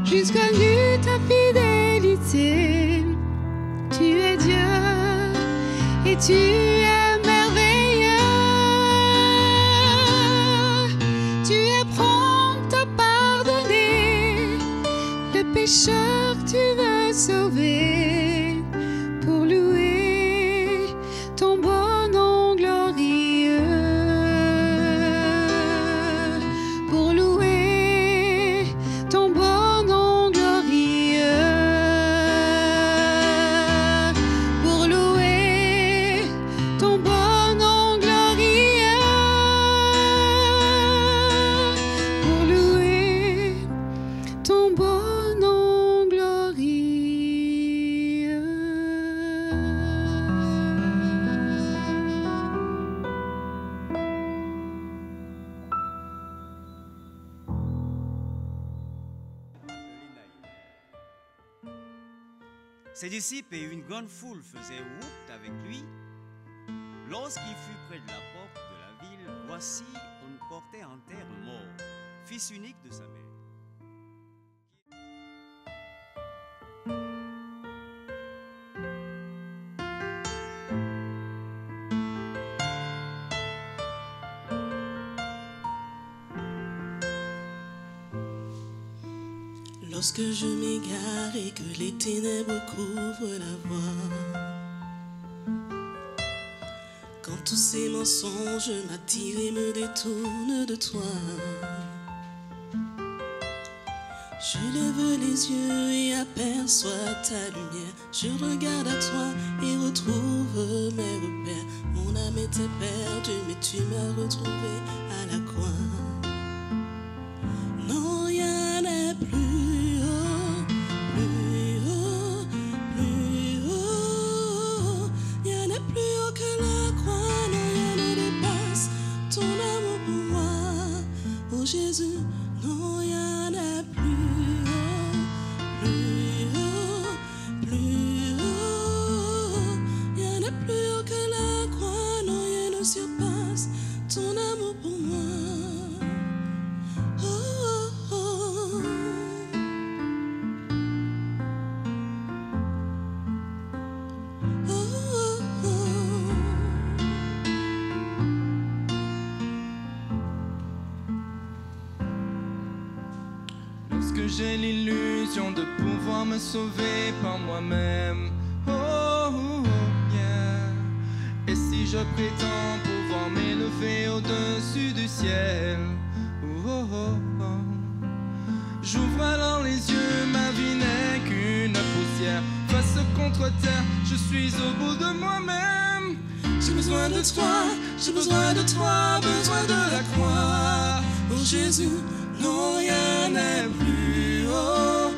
jusqu'à nuit ta fidélité. Tu es Dieu et tu es merveilleux. Tu es prompt à pardonner le pécheur, tu veux sauver pour louer ton beau nom glorieux. Pour louer ton beau nom glorieux. Pour louer ton beau nom glorieux. Pour louer ton beau nom glorieux. Ses disciples et une grande foule faisaient route avec lui. Lorsqu'il fut près de la porte de la ville, voici, on portait en terre un mort, fils unique de sa mère. Lorsque je m'égare et que les ténèbres couvrent la voie, quand tous ces mensonges m'attirent et me détournent de toi, je lève les yeux et aperçois ta lumière. Je regarde à toi et retrouve mes repères. Mon âme était perdue, mais tu m'as retrouvé à la croix. Non, rien n'est plus haut, plus haut, plus haut. Rien n'est plus haut que la croix. Non, rien ne dépasse ton amour pour moi. Oh Jésus, non, rien n'est plus haut, plus haut, plus haut. Rien n'est plus haut que la croix. Non, rien ne surpasse ton amour pour moi. Oh, oh, oh. Oh, oh, oh. Lorsque j'ai l'illusion de pouvoir me sauver par moi-même, oh, oh, yeah. Et si je prétends pouvoir m'élever au-dessus du ciel, oh, oh, oh, oh. J'ouvre alors les yeux, ma vie n'est qu'une poussière. Face contre terre, je suis au bout de moi-même. J'ai besoin de toi, j'ai besoin de toi, besoin de la croix. Oh Jésus, non, rien n'est plus haut,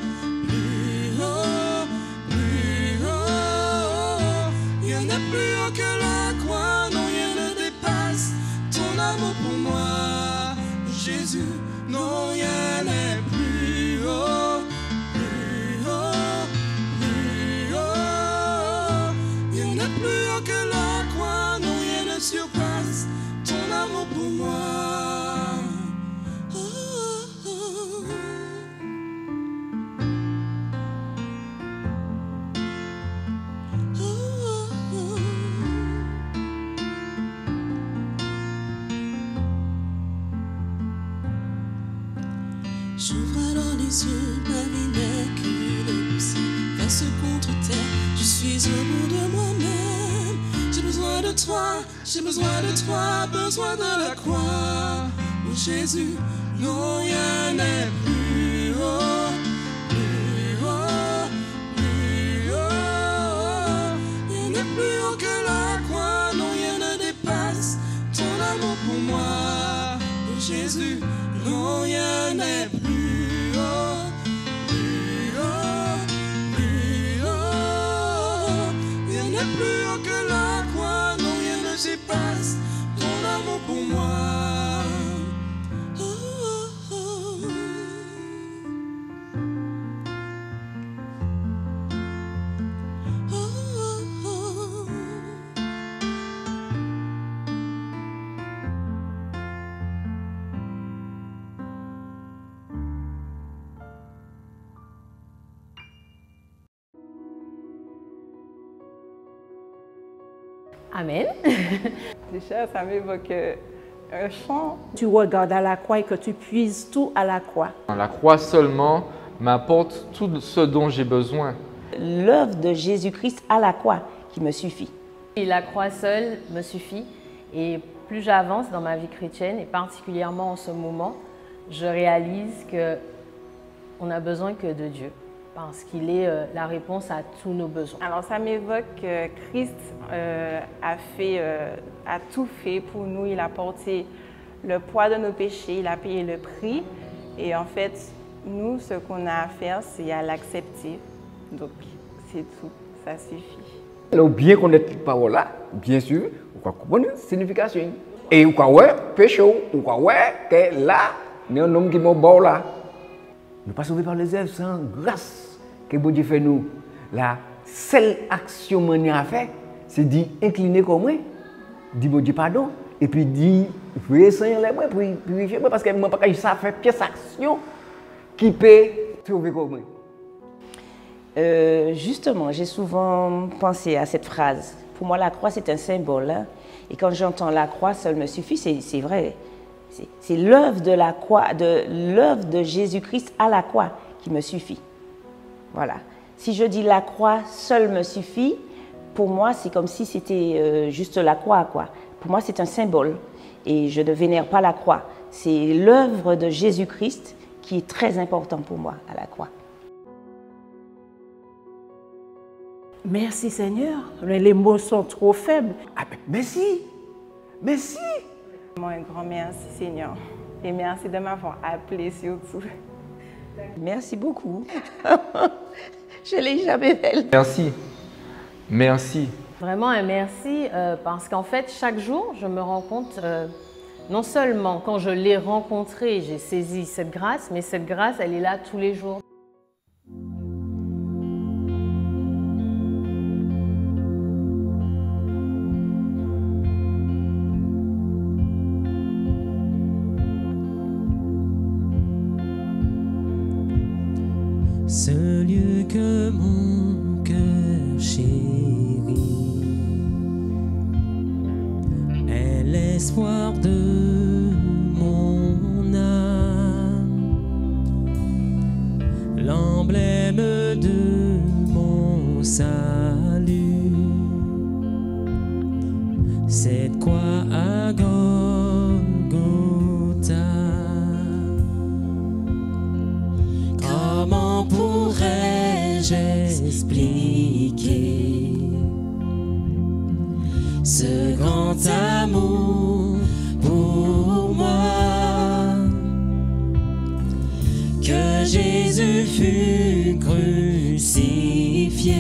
plus haut, plus haut. Rien n'est plus haut que la croix, non, rien ne dépasse ton amour pour moi. Oh Jésus, non, rien n'est plus haut, plus haut, plus haut. Rien n'est plus haut que la croix, non, rien ne surpasse ton amour pour moi. Oh, oh, oh. J'ouvre alors les yeux, ma vie n'est qu'une poussière. Face contre terre, je suis au bout de moi-même. J'ai besoin de toi, j'ai besoin de toi, besoin de la croix. Oh Jésus, non, rien n'est plus haut, plus haut, plus haut. Rien n'est plus haut que la croix, non, rien ne dépasse ton amour pour moi. Oh Jésus, non, rien n'est plus haut, plus haut, plus haut. Rien n'est plus haut que la croix, non, rien ne dépasse ton amour pour moi. Oh, oh, oh. Oh, oh, oh. Amen. Déjà, ça m'évoque un chant. Tu regardes à la croix et que tu puises tout à la croix. La croix seulement m'apporte tout ce dont j'ai besoin. L'œuvre de Jésus-Christ à la croix qui me suffit. Et la croix seule me suffit. Et plus j'avance dans ma vie chrétienne, et particulièrement en ce moment, je réalise qu'on n'a besoin que de Dieu, parce qu'il est la réponse à tous nos besoins. Alors ça m'évoque que Christ a tout fait pour nous. Il a porté le poids de nos péchés, il a payé le prix. Et en fait, nous, ce qu'on a à faire, c'est à l'accepter. Donc c'est tout, ça suffit. Alors, bien connaître cette parole-là, bien sûr, on va comprendre la signification. Et on va voir péché, on va voir que là, il y a un homme qui m'a bon là. Nous ne sommes pas sauvés par les œuvres, sans grâce que Dieu fait nous. La seule action que nous avons fait, c'est d'incliner comme moi, dire Dieu pardon, et puis dire, veuillez Seigneur les moi, purifier moi, parce que je ne peux pas faire pièce action qui peut sauver comme moi. Justement, j'ai souvent pensé à cette phrase. Pour moi, la croix, c'est un symbole. Hein? Et quand j'entends la croix, seule me suffit, c'est vrai. C'est l'œuvre de la croix, l'œuvre de Jésus-Christ à la croix qui me suffit. Voilà. Si je dis la croix seule me suffit, pour moi, c'est comme si c'était juste la croix, quoi. Pour moi, c'est un symbole. Et je ne vénère pas la croix. C'est l'œuvre de Jésus-Christ qui est très important pour moi à la croix. Merci Seigneur, les mots sont trop faibles. Ah, merci, merci. Un grand merci Seigneur. Et merci de m'avoir appelé surtout. Merci beaucoup. Je ne l'ai jamais belle. Merci. Merci. Vraiment un merci parce qu'en fait, chaque jour, je me rends compte, non seulement quand je l'ai rencontré, j'ai saisi cette grâce, mais cette grâce, elle est là tous les jours. Ce lieu que mon cœur chérit est l'espoir de mon âme, l'emblème de mon salut, cette croix à Golgotha. expliquer ce grand amour pour moi, que Jésus fut crucifié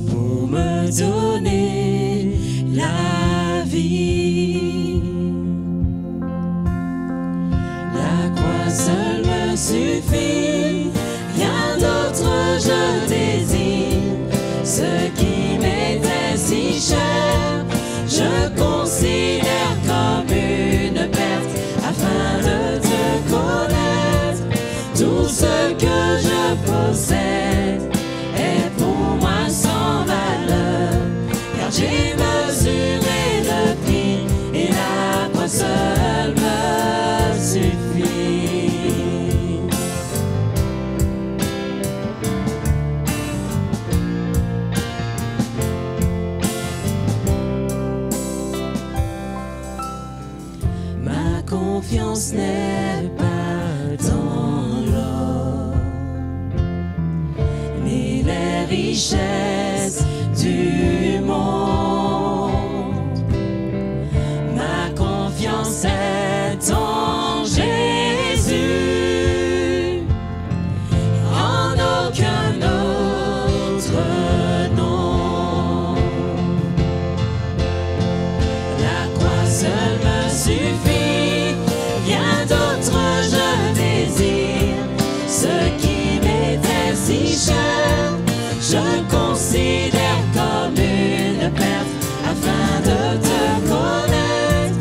pour me donner la vie. La croix seule me suffit, rien d'autre je désire. Ce qui m'était si cher, je considère comme une perte, afin de te connaître. Tout ce que je possède est pour moi sans valeur, car j'ai mesuré le prix et la croix seule me suffit. Ma confiance n'est pas dans l'or, ni les richesses du monde. Ma confiance est en Jésus, en aucun autre nom. La croix seule me suffit, rien d'autre je désire. Ce qui m'était si cher, je considère comme une perte, afin de te connaître.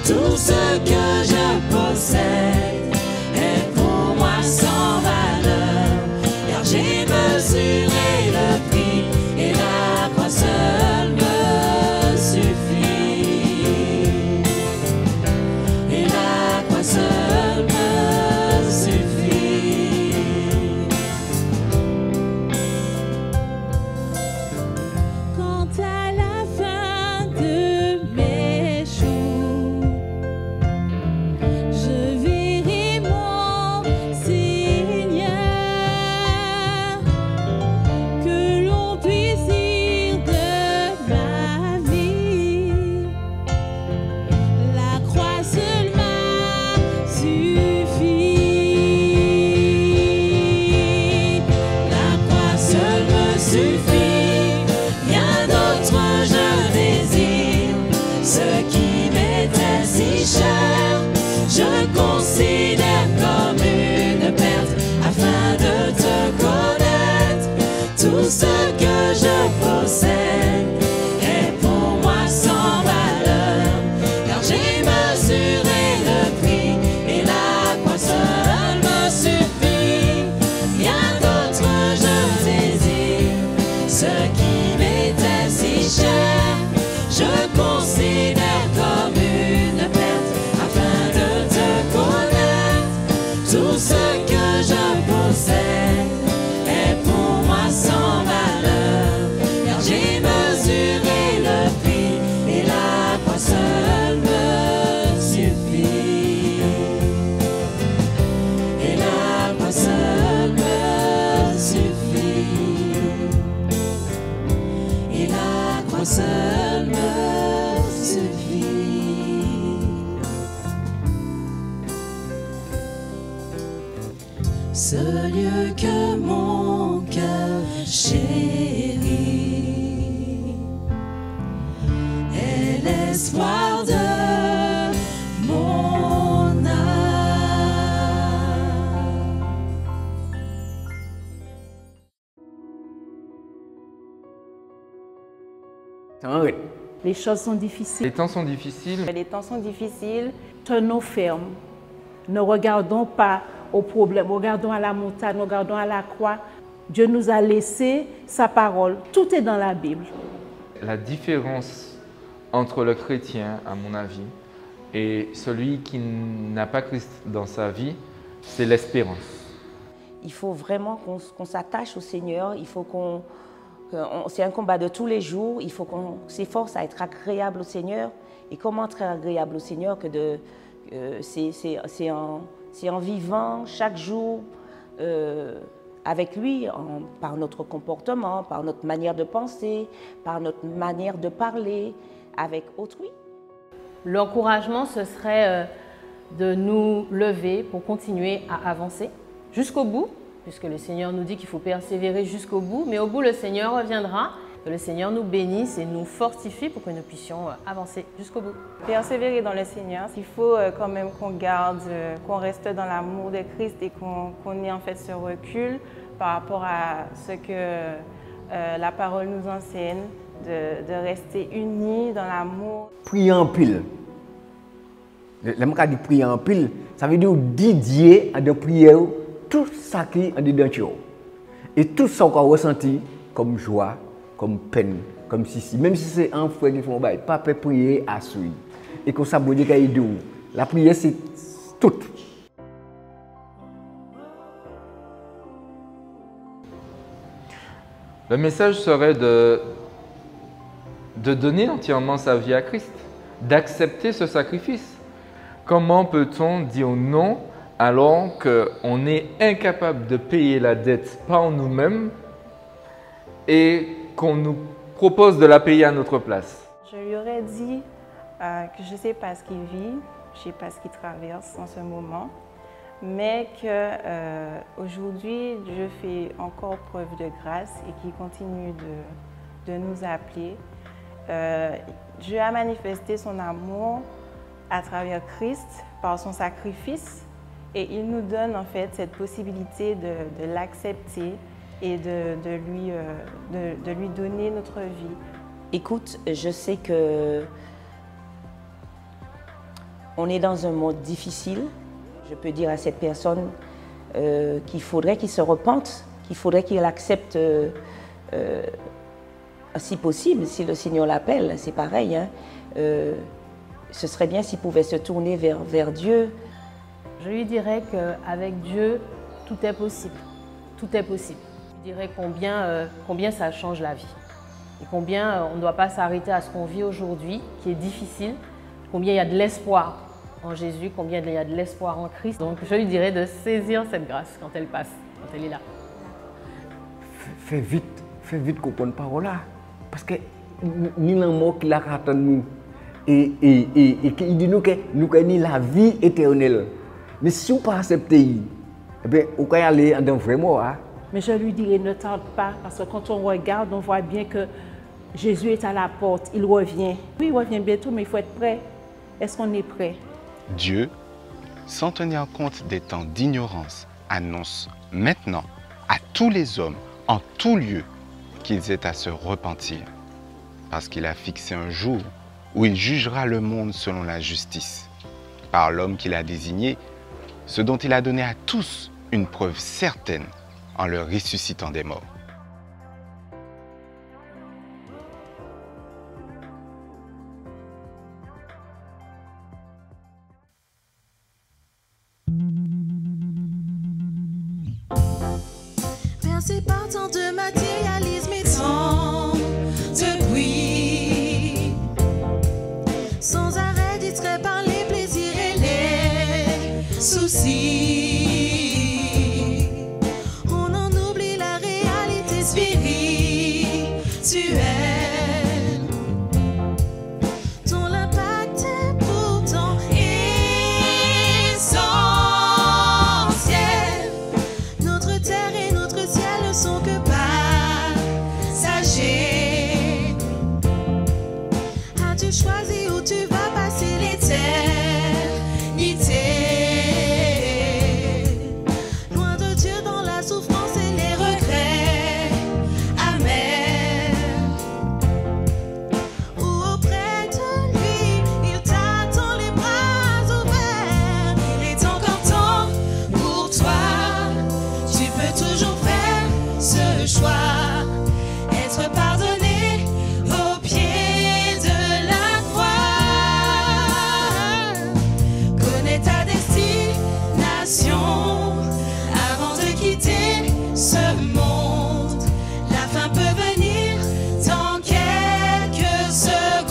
Tout ce que je possède est pour moi sans valeur, car j'ai mesuré le prix et la croix seule me suffit. Et la croix seule me suffit. Quand à la fin de mes jours, je verrai mon Seigneur, que l'on puisse dire de ma vie, la croix seule m'a suffi. La croix seule me suffit, rien d'autre je désire. Ce qui m'était si cher, je considère comme une perte, afin de te connaître. Tout ce que je possède est pour moi sans valeur, car j'ai mesuré le prix et la croix seule me suffit. Rien d'autre je désire. Ce qui m'était si cher, je considère comme une perte, afin de te connaître. Tout ce que je possède est pour moi sans valeur, car j'ai mesuré le prix et la croix seule me suffit. Et la croix seule me suffit. Et la croix seule me suffit. Ce lieu que mon cœur chérit est l'espoir de mon âme. Les choses sont difficiles. Les temps sont difficiles. Les temps sont difficiles. Tenons ferme. Ne regardons pas aux problèmes, regardons à la montagne, regardons à la croix. Dieu nous a laissé sa parole. Tout est dans la Bible. La différence entre le chrétien, à mon avis, et celui qui n'a pas Christ dans sa vie, c'est l'espérance. Il faut vraiment qu'on s'attache au Seigneur. Il faut c'est un combat de tous les jours. Il faut qu'on s'efforce à être agréable au Seigneur. Et comment être agréable au Seigneur que c'est en vivant chaque jour avec lui par notre comportement, par notre manière de penser, par notre manière de parler avec autrui. L'encouragement, ce serait de nous lever pour continuer à avancer jusqu'au bout, puisque le Seigneur nous dit qu'il faut persévérer jusqu'au bout, mais au bout, le Seigneur reviendra, que le Seigneur nous bénisse et nous fortifie pour que nous puissions avancer jusqu'au bout. Persévérer dans le Seigneur, il faut quand même qu'on garde, qu'on reste dans l'amour de Christ et qu'on ait en fait ce recul par rapport à ce que la parole nous enseigne, de rester unis dans l'amour. Prier en pile. L'aime dit prier en pile, ça veut dire dédier à des prières tout ça qui est dedans. Et tout ça qu'on a ressenti comme joie, comme peine, comme si, même si c'est un frère qui fait pas prier à suivre. Et comme ça, Dieu a aidé. La prière, c'est tout. Le message serait de donner entièrement sa vie à Christ, d'accepter ce sacrifice. Comment peut-on dire non alors qu'on est incapable de payer la dette par nous-mêmes et qu'on nous propose de la payer à notre place? Je lui aurais dit que je ne sais pas ce qu'il vit, je ne sais pas ce qu'il traverse en ce moment, mais qu'aujourd'hui, Dieu fait encore preuve de grâce et qu'il continue de nous appeler. Dieu a manifesté son amour à travers Christ par son sacrifice et il nous donne en fait cette possibilité de l'accepter et de lui donner notre vie. Écoute, je sais que on est dans un monde difficile. Je peux dire à cette personne qu'il faudrait qu'il se repente, qu'il faudrait qu'il accepte, si possible, si le Seigneur l'appelle, c'est pareil. Hein, ce serait bien s'il pouvait se tourner vers Dieu. Je lui dirais qu'avec Dieu, tout est possible. Tout est possible. Je dirais combien ça change la vie. Et combien on ne doit pas s'arrêter à ce qu'on vit aujourd'hui, qui est difficile. Combien il y a de l'espoir en Jésus, combien il y a de l'espoir en Christ. Donc je lui dirais de saisir cette grâce quand elle passe, quand elle est là. Fais vite comprendre parole là. Parce que ni l'amour qu'il a attend nous. Et il dit nous que nous avons la vie éternelle. Mais si on ne pas accepter, eh bien, on peut aller dans le vrai mot. Hein? Mais je lui dirais ne tarde pas, parce que quand on regarde, on voit bien que Jésus est à la porte, il revient. Oui, il revient bientôt, mais il faut être prêt. Est-ce qu'on est prêt? Dieu, sans tenir compte des temps d'ignorance, annonce maintenant à tous les hommes, en tout lieu, qu'ils aient à se repentir, parce qu'il a fixé un jour où il jugera le monde selon la justice, par l'homme qu'il a désigné, ce dont il a donné à tous une preuve certaine en le ressuscitant des morts. Bercé par tant de matérialisme et tant de bruit, sans arrêt distrait par les plaisirs et les soucis, on en oublie la réalité spirituelle, dont l'impact est pourtant essentiel. Notre terre et notre ciel ne sont que passagers. As-tu choisi où tu vas passer l'éternité? Loin de Dieu dans la souffrance et les regrets amers, ou auprès de lui, il t'attend les bras ouverts. Il est encore temps pour toi, tu peux toujours faire ce choix, être pardonné au pied de la croix. Connais ta destination avant de quitter ce monde. La fin peut venir dans quelques secondes.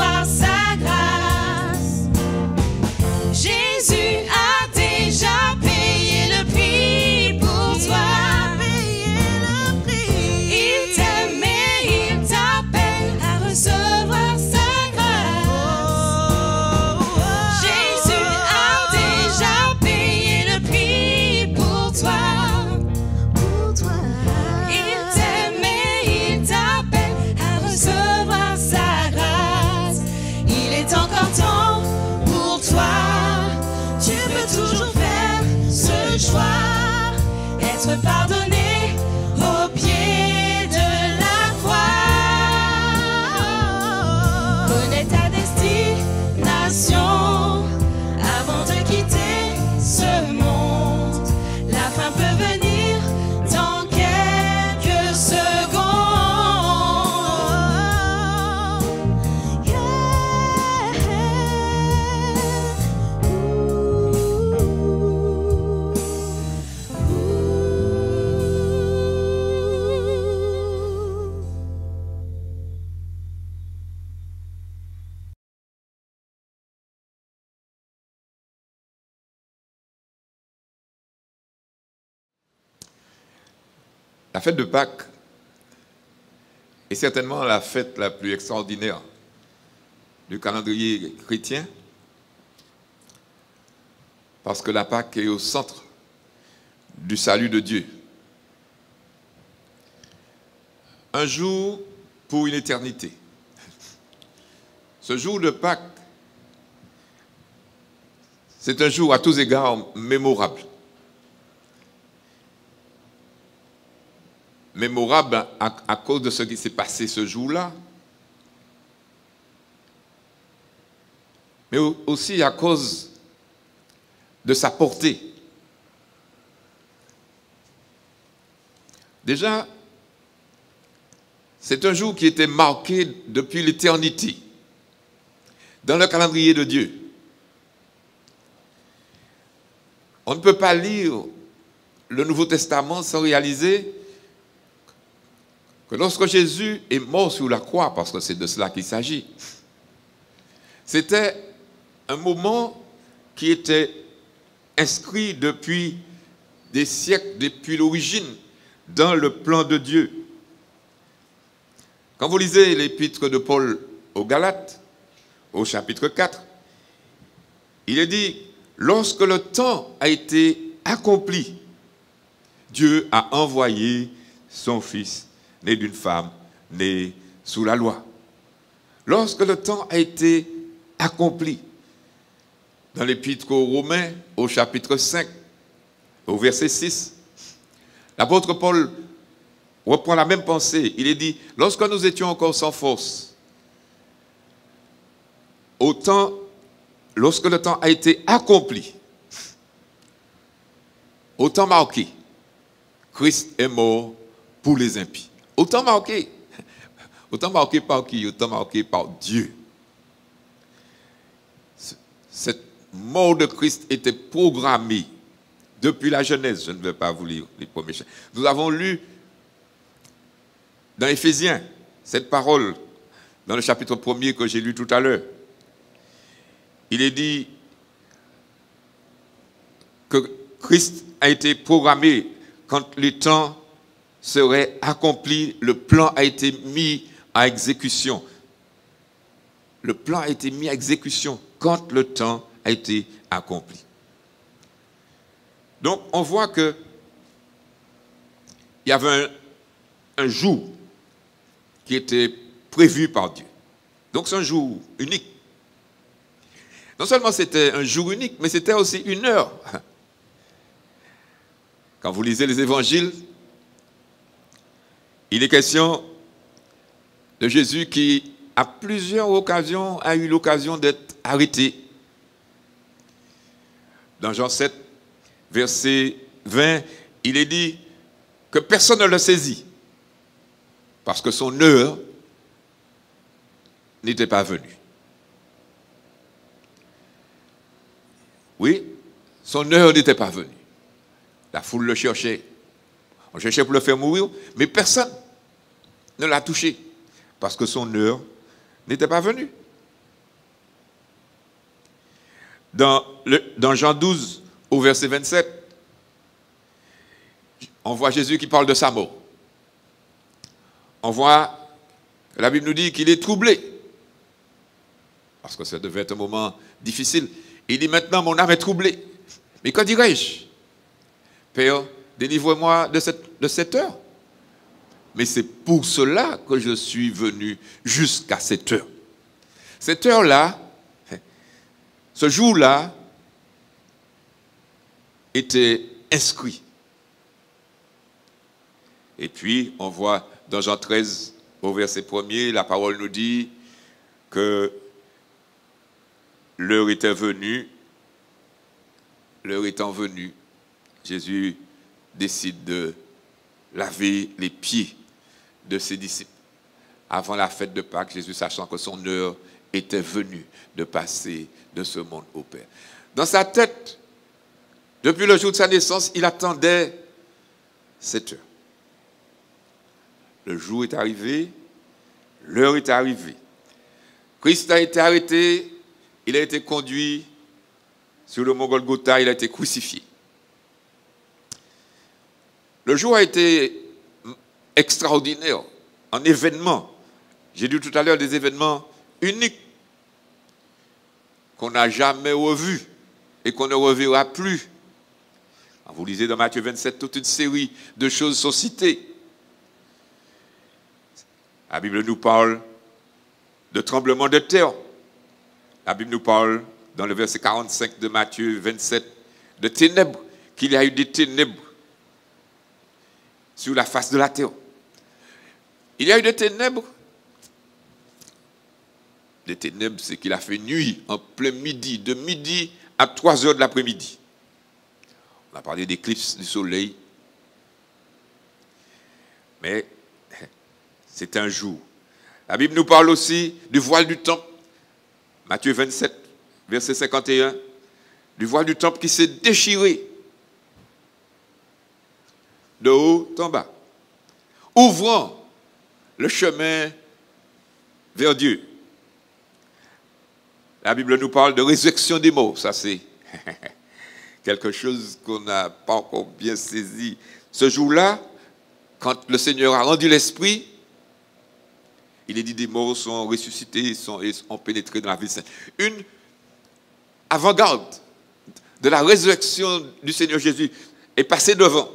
recevoir sa grâce. Jésus a déjà payé le prix pour toi. Il t'aime et il t'appelle à recevoir sa grâce. Jésus a déjà payé le prix pour toi. Il t'aime et il t'appelle à recevoir sa grâce. Il est encore temps pour toi. Tu peux toujours faire ce choix, être pardonné au pied de la croix. Connais ta destination avant de quitter ce monde. La fin peut venir dans quelques secondes. La fête de Pâques est certainement la fête la plus extraordinaire du calendrier chrétien, parce que la Pâques est au centre du salut de Dieu. Un jour pour une éternité. Ce jour de Pâques, c'est un jour à tous égards mémorable. Mémorable à cause de ce qui s'est passé ce jour-là, mais aussi à cause de sa portée. Déjà, c'est un jour qui était marqué depuis l'éternité dans le calendrier de Dieu. On ne peut pas lire le Nouveau Testament sans réaliser que lorsque Jésus est mort sur la croix, parce que c'est de cela qu'il s'agit, c'était un moment qui était inscrit depuis des siècles, depuis l'origine, dans le plan de Dieu. Quand vous lisez l'épître de Paul aux Galates, au chapitre 4, il est dit, lorsque le temps a été accompli, Dieu a envoyé son Fils, né d'une femme, née sous la loi. Lorsque le temps a été accompli, dans l'épître aux Romains, au chapitre 5, au verset 6, l'apôtre Paul reprend la même pensée. Il est dit, lorsque nous étions encore sans force, lorsque le temps a été accompli, au temps marqué, Christ est mort pour les impies. Autant marqué par qui? Autant marqué par Dieu. Cette mort de Christ était programmée depuis la Genèse. Je ne vais pas vous lire les premiers chapitres. Nous avons lu dans Éphésiens cette parole, dans le chapitre 1er que j'ai lu tout à l'heure. Il est dit que Christ a été programmé quand le temps serait accompli, le plan a été mis à exécution. Le plan a été mis à exécution quand le temps a été accompli. Donc, on voit qu'il y avait un jour qui était prévu par Dieu. Donc, c'est un jour unique. Non seulement c'était un jour unique, mais c'était aussi une heure. Quand vous lisez les évangiles, il est question de Jésus qui, à plusieurs occasions, a eu l'occasion d'être arrêté. Dans Jean 7, verset 20, il est dit que personne ne le saisit parce que son heure n'était pas venue. Oui, son heure n'était pas venue. La foule le cherchait. On cherchait pour le faire mourir, mais personne ne l'a touché parce que son heure n'était pas venue. Dans Jean 12, au verset 27, on voit Jésus qui parle de sa mort. On voit, la Bible nous dit qu'il est troublé. Parce que ça devait être un moment difficile. Il dit maintenant, mon âme est troublée. Mais que dirais-je? Père, délivre-moi de cette heure. Mais c'est pour cela que je suis venu jusqu'à cette heure. Cette heure-là, ce jour-là, était inscrit. Et puis, on voit dans Jean 13, au verset 1er, la parole nous dit que l'heure était venue, l'heure étant venue, Jésus décide de laver les pieds de ses disciples. Avant la fête de Pâques, Jésus, sachant que son heure était venue de passer de ce monde au Père. Dans sa tête, depuis le jour de sa naissance, il attendait cette heure. Le jour est arrivé, l'heure est arrivée. Christ a été arrêté, il a été conduit sur le mont Golgotha, il a été crucifié. Le jour a été extraordinaire, un événement. J'ai dit tout à l'heure des événements uniques qu'on n'a jamais revus et qu'on ne reverra plus. Quand vous lisez dans Matthieu 27, toute une série de choses sont citées. La Bible nous parle de tremblement de terre. La Bible nous parle, dans le verset 45 de Matthieu 27, de ténèbres, qu'il y a eu des ténèbres sur la face de la terre. Il y a eu des ténèbres. Les ténèbres, c'est qu'il a fait nuit en plein midi, de midi à 3 heures de l'après-midi. On a parlé d'éclipse du soleil. Mais c'est un jour. La Bible nous parle aussi du voile du temple. Matthieu 27, verset 51. Du voile du temple qui s'est déchiré de haut en bas, ouvrant le chemin vers Dieu. La Bible nous parle de résurrection des morts. Ça, c'est quelque chose qu'on n'a pas encore bien saisi. Ce jour-là, quand le Seigneur a rendu l'Esprit, il est dit des morts sont ressuscités et ont pénétré dans la ville sainte. Une avant-garde de la résurrection du Seigneur Jésus est passée devant.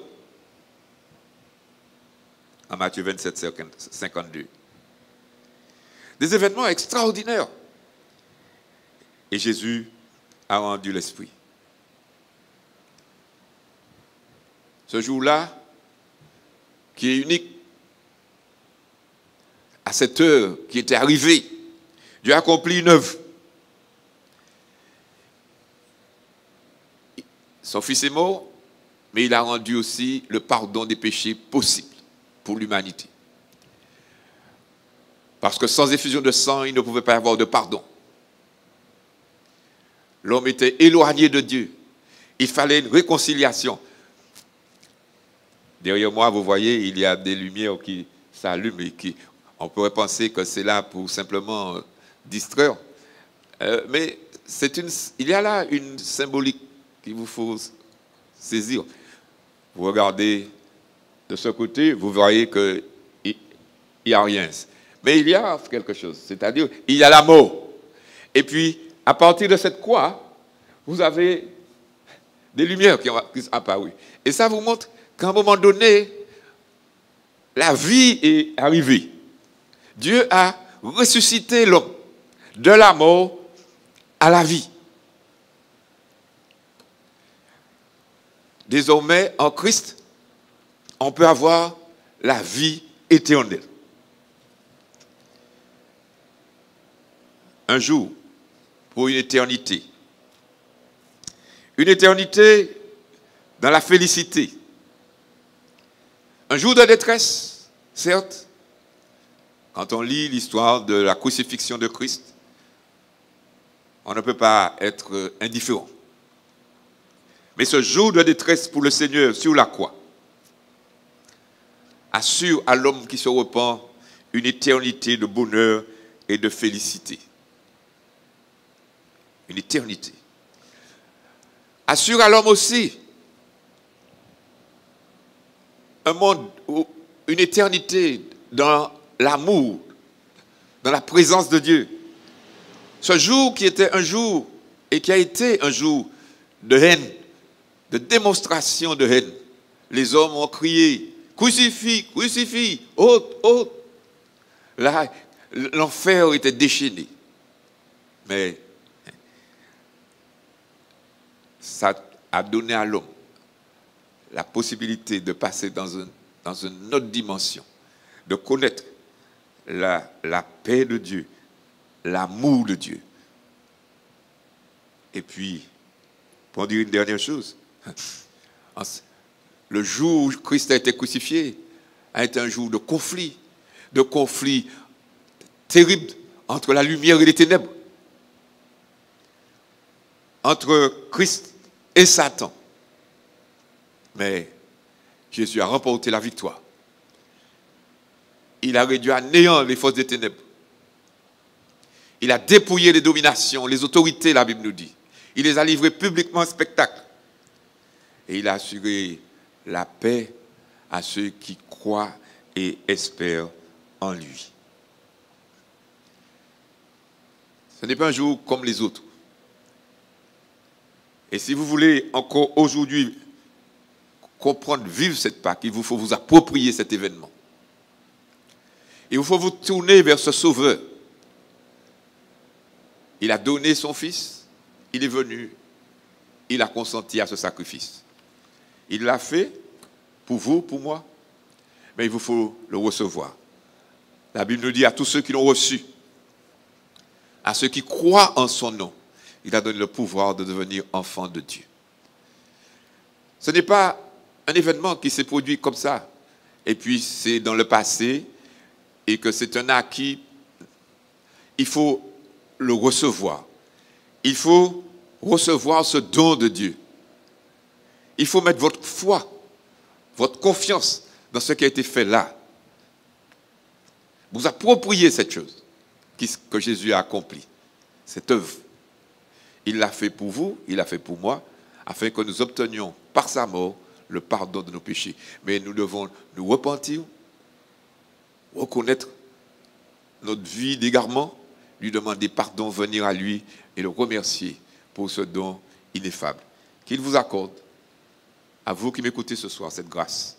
En Matthieu 27, 52. Des événements extraordinaires. Et Jésus a rendu l'Esprit. Ce jour-là, qui est unique, à cette heure qui était arrivée, Dieu a accompli une œuvre. Son Fils est mort, mais il a rendu aussi le pardon des péchés possible pour l'humanité. Parce que sans effusion de sang, il ne pouvait pas y avoir de pardon. L'homme était éloigné de Dieu. Il fallait une réconciliation. Derrière moi, vous voyez, il y a des lumières qui s'allument et qui, on pourrait penser que c'est là pour simplement distraire. Mais il y a là une symbolique qu'il vous faut saisir. Vous regardez de ce côté, vous voyez qu'il n'y a rien. Mais il y a quelque chose, c'est-à-dire il y a la mort. Et puis, à partir de cette croix, vous avez des lumières qui sont apparues. Et ça vous montre qu'à un moment donné, la vie est arrivée. Dieu a ressuscité l'homme de la mort à la vie. Désormais, en Christ, on peut avoir la vie éternelle. Un jour, pour une éternité. Une éternité dans la félicité. Un jour de détresse, certes. Quand on lit l'histoire de la crucifixion de Christ, on ne peut pas être indifférent. Mais ce jour de détresse pour le Seigneur sur la croix assure à l'homme qui se repent une éternité de bonheur et de félicité. Une éternité. assure à l'homme aussi un monde, une éternité dans l'amour, dans la présence de Dieu. Ce jour qui était un jour et qui a été un jour de haine, de démonstration de haine. Les hommes ont crié, crucifie, crucifie, ôte, ôte. Là, l'enfer était déchaîné. Mais ça a donné à l'homme la possibilité de passer dans une autre dimension, de connaître la paix de Dieu, l'amour de Dieu. Et puis, pour dire une dernière chose, le jour où Christ a été crucifié a été un jour de conflit terrible entre la lumière et les ténèbres, entre Christ et Satan. Mais Jésus a remporté la victoire. Il a réduit à néant les forces des ténèbres. Il a dépouillé les dominations, les autorités, la Bible nous dit. Il les a livrés publiquement en spectacle. Et il a assuré la paix à ceux qui croient et espèrent en lui. Ce n'est pas un jour comme les autres. Et si vous voulez encore aujourd'hui comprendre, vivre cette Pâque, il vous faut vous approprier cet événement. Il vous faut vous tourner vers ce Sauveur. Il a donné son Fils, il est venu, il a consenti à ce sacrifice. Il l'a fait pour vous, pour moi, mais il vous faut le recevoir. La Bible nous dit à tous ceux qui l'ont reçu, à ceux qui croient en son nom, il a donné le pouvoir de devenir enfants de Dieu. Ce n'est pas un événement qui s'est produit comme ça, et puis c'est dans le passé, et que c'est un acquis. Il faut le recevoir. Il faut recevoir ce don de Dieu. Il faut mettre votre foi, votre confiance dans ce qui a été fait là. Vous appropriez cette chose que Jésus a accomplie, cette œuvre. Il l'a fait pour vous, il l'a fait pour moi, afin que nous obtenions par sa mort le pardon de nos péchés. Mais nous devons nous repentir, reconnaître notre vie d'égarement, lui demander pardon, venir à lui et le remercier pour ce don ineffable. Qu'il vous accorde, à vous qui m'écoutez ce soir, cette grâce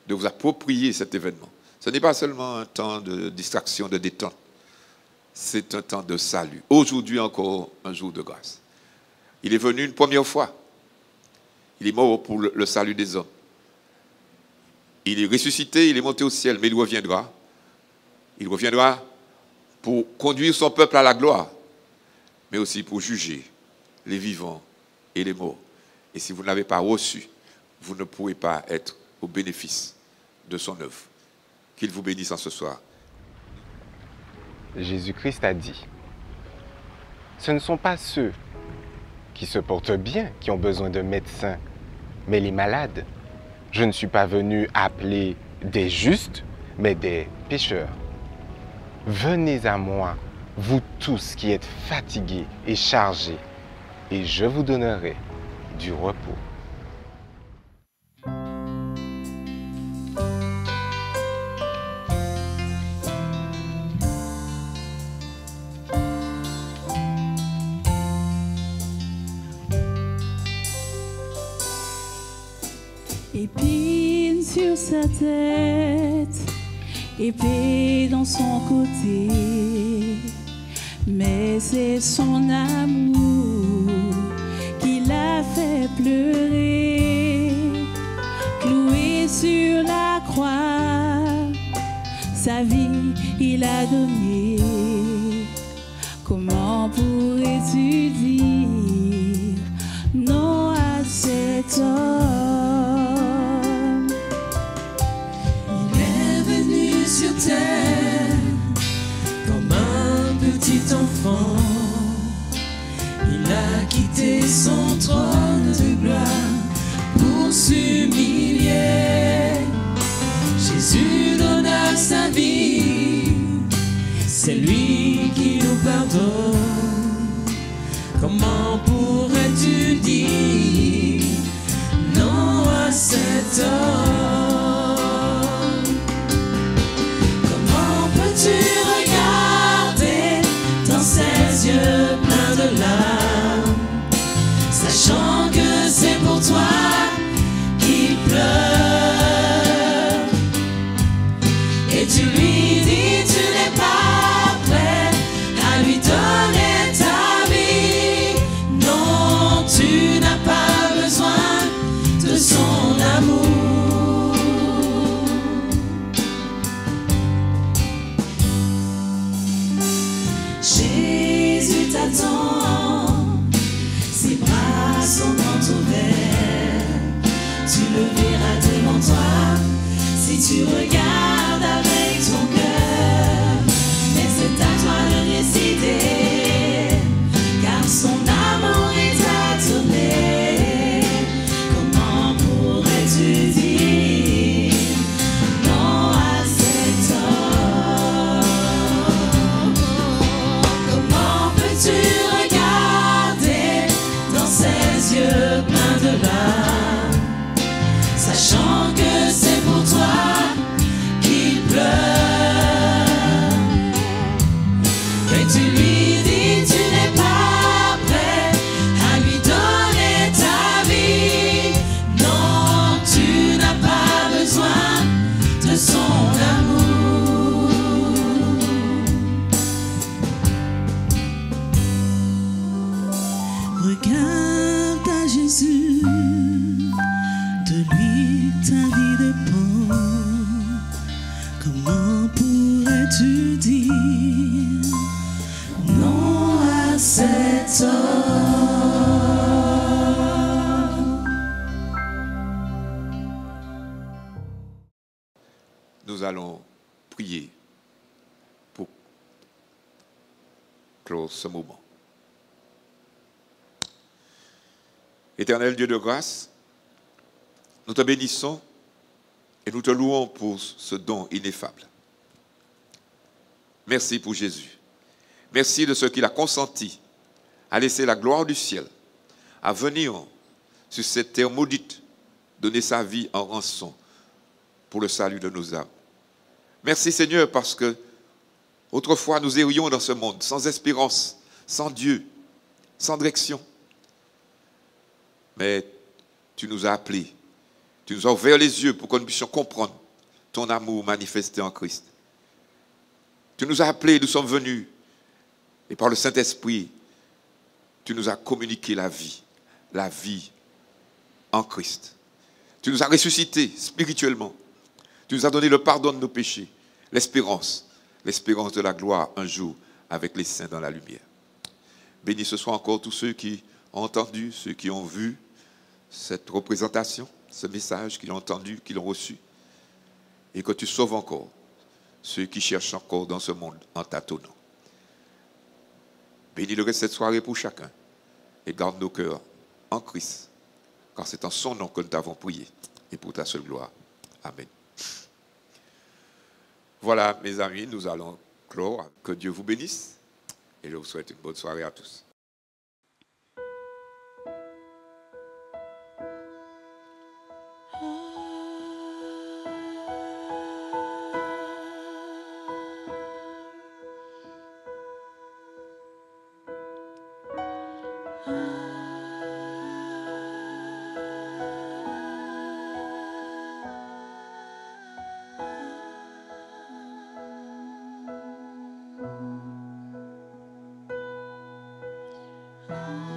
de vous approprier cet événement. Ce n'est pas seulement un temps de distraction, de détente. C'est un temps de salut. Aujourd'hui encore, un jour de grâce. Il est venu une première fois. Il est mort pour le salut des hommes. Il est ressuscité, il est monté au ciel, mais il reviendra. Il reviendra pour conduire son peuple à la gloire, mais aussi pour juger les vivants et les morts. Et si vous ne l'avez pas reçu, vous ne pourrez pas être au bénéfice de son œuvre. Qu'il vous bénisse en ce soir. Jésus-Christ a dit, ce ne sont pas ceux qui se portent bien qui ont besoin de médecins, mais les malades. Je ne suis pas venu appeler des justes, mais des pécheurs. Venez à moi, vous tous qui êtes fatigués et chargés, et je vous donnerai du repos. Épine sur sa tête, épée dans son côté, mais c'est son amour qui l'a fait pleurer. Cloué sur la croix, sa vie il a donné. Comment pourrais-tu dire non à cet homme? Il est venu sur terre comme un petit enfant. Il a quitté son trône de gloire pour s'humilier. Jésus donna sa vie, c'est lui qui nous pardonne. Comment pourrais-tu dire de larmes, sachant que c'est pour toi qu'il pleure. Et tu lui dis, tu n'es pas prêt à lui donner ta vie. Non, tu n'as pas besoin de son amour. Jésus t'attend, ses bras sont grands ouverts. Tu le verras devant toi si tu regardes avec ton cœur. Mais c'est à toi de décider, car son amour est attonné. Comment pourrais-tu dire non à cet homme? Comment peux-tu regarder dans ses yeux pleins de larmes, sachant que c'est pour toi qu'il pleure? Et tu lui dis, tu n'es pas prêt à lui donner ta vie. Non, tu n'as pas besoin de son amour. Regarde à Jésus, de lui ta vie dépend. Comment pourrais-tu dire non à cet homme? Nous allons prier pour clore ce moment. Éternel Dieu de grâce, nous te bénissons et nous te louons pour ce don ineffable. Merci pour Jésus. Merci de ce qu'il a consenti à laisser la gloire du ciel, à venir sur cette terre maudite, donner sa vie en rançon pour le salut de nos âmes. Merci Seigneur parce que autrefois nous errions dans ce monde sans espérance, sans Dieu, sans direction. Mais tu nous as appelés, tu nous as ouvert les yeux pour que nous puissions comprendre ton amour manifesté en Christ. Tu nous as appelés, nous sommes venus, et par le Saint-Esprit, tu nous as communiqué la vie en Christ. Tu nous as ressuscités spirituellement. Tu nous as donné le pardon de nos péchés, l'espérance de la gloire un jour avec les saints dans la lumière. Bénis ce soir encore tous ceux qui ont entendu, ceux qui ont vu cette représentation, ce message qu'ils ont entendu, qu'ils ont reçu, et que tu sauves encore ceux qui cherchent encore dans ce monde en tâtonnant. Bénis le reste de cette soirée pour chacun et garde nos cœurs en Christ, car c'est en son nom que nous t'avons prié et pour ta seule gloire. Amen. Voilà, mes amis, nous allons clore. Que Dieu vous bénisse et je vous souhaite une bonne soirée à tous. Ah.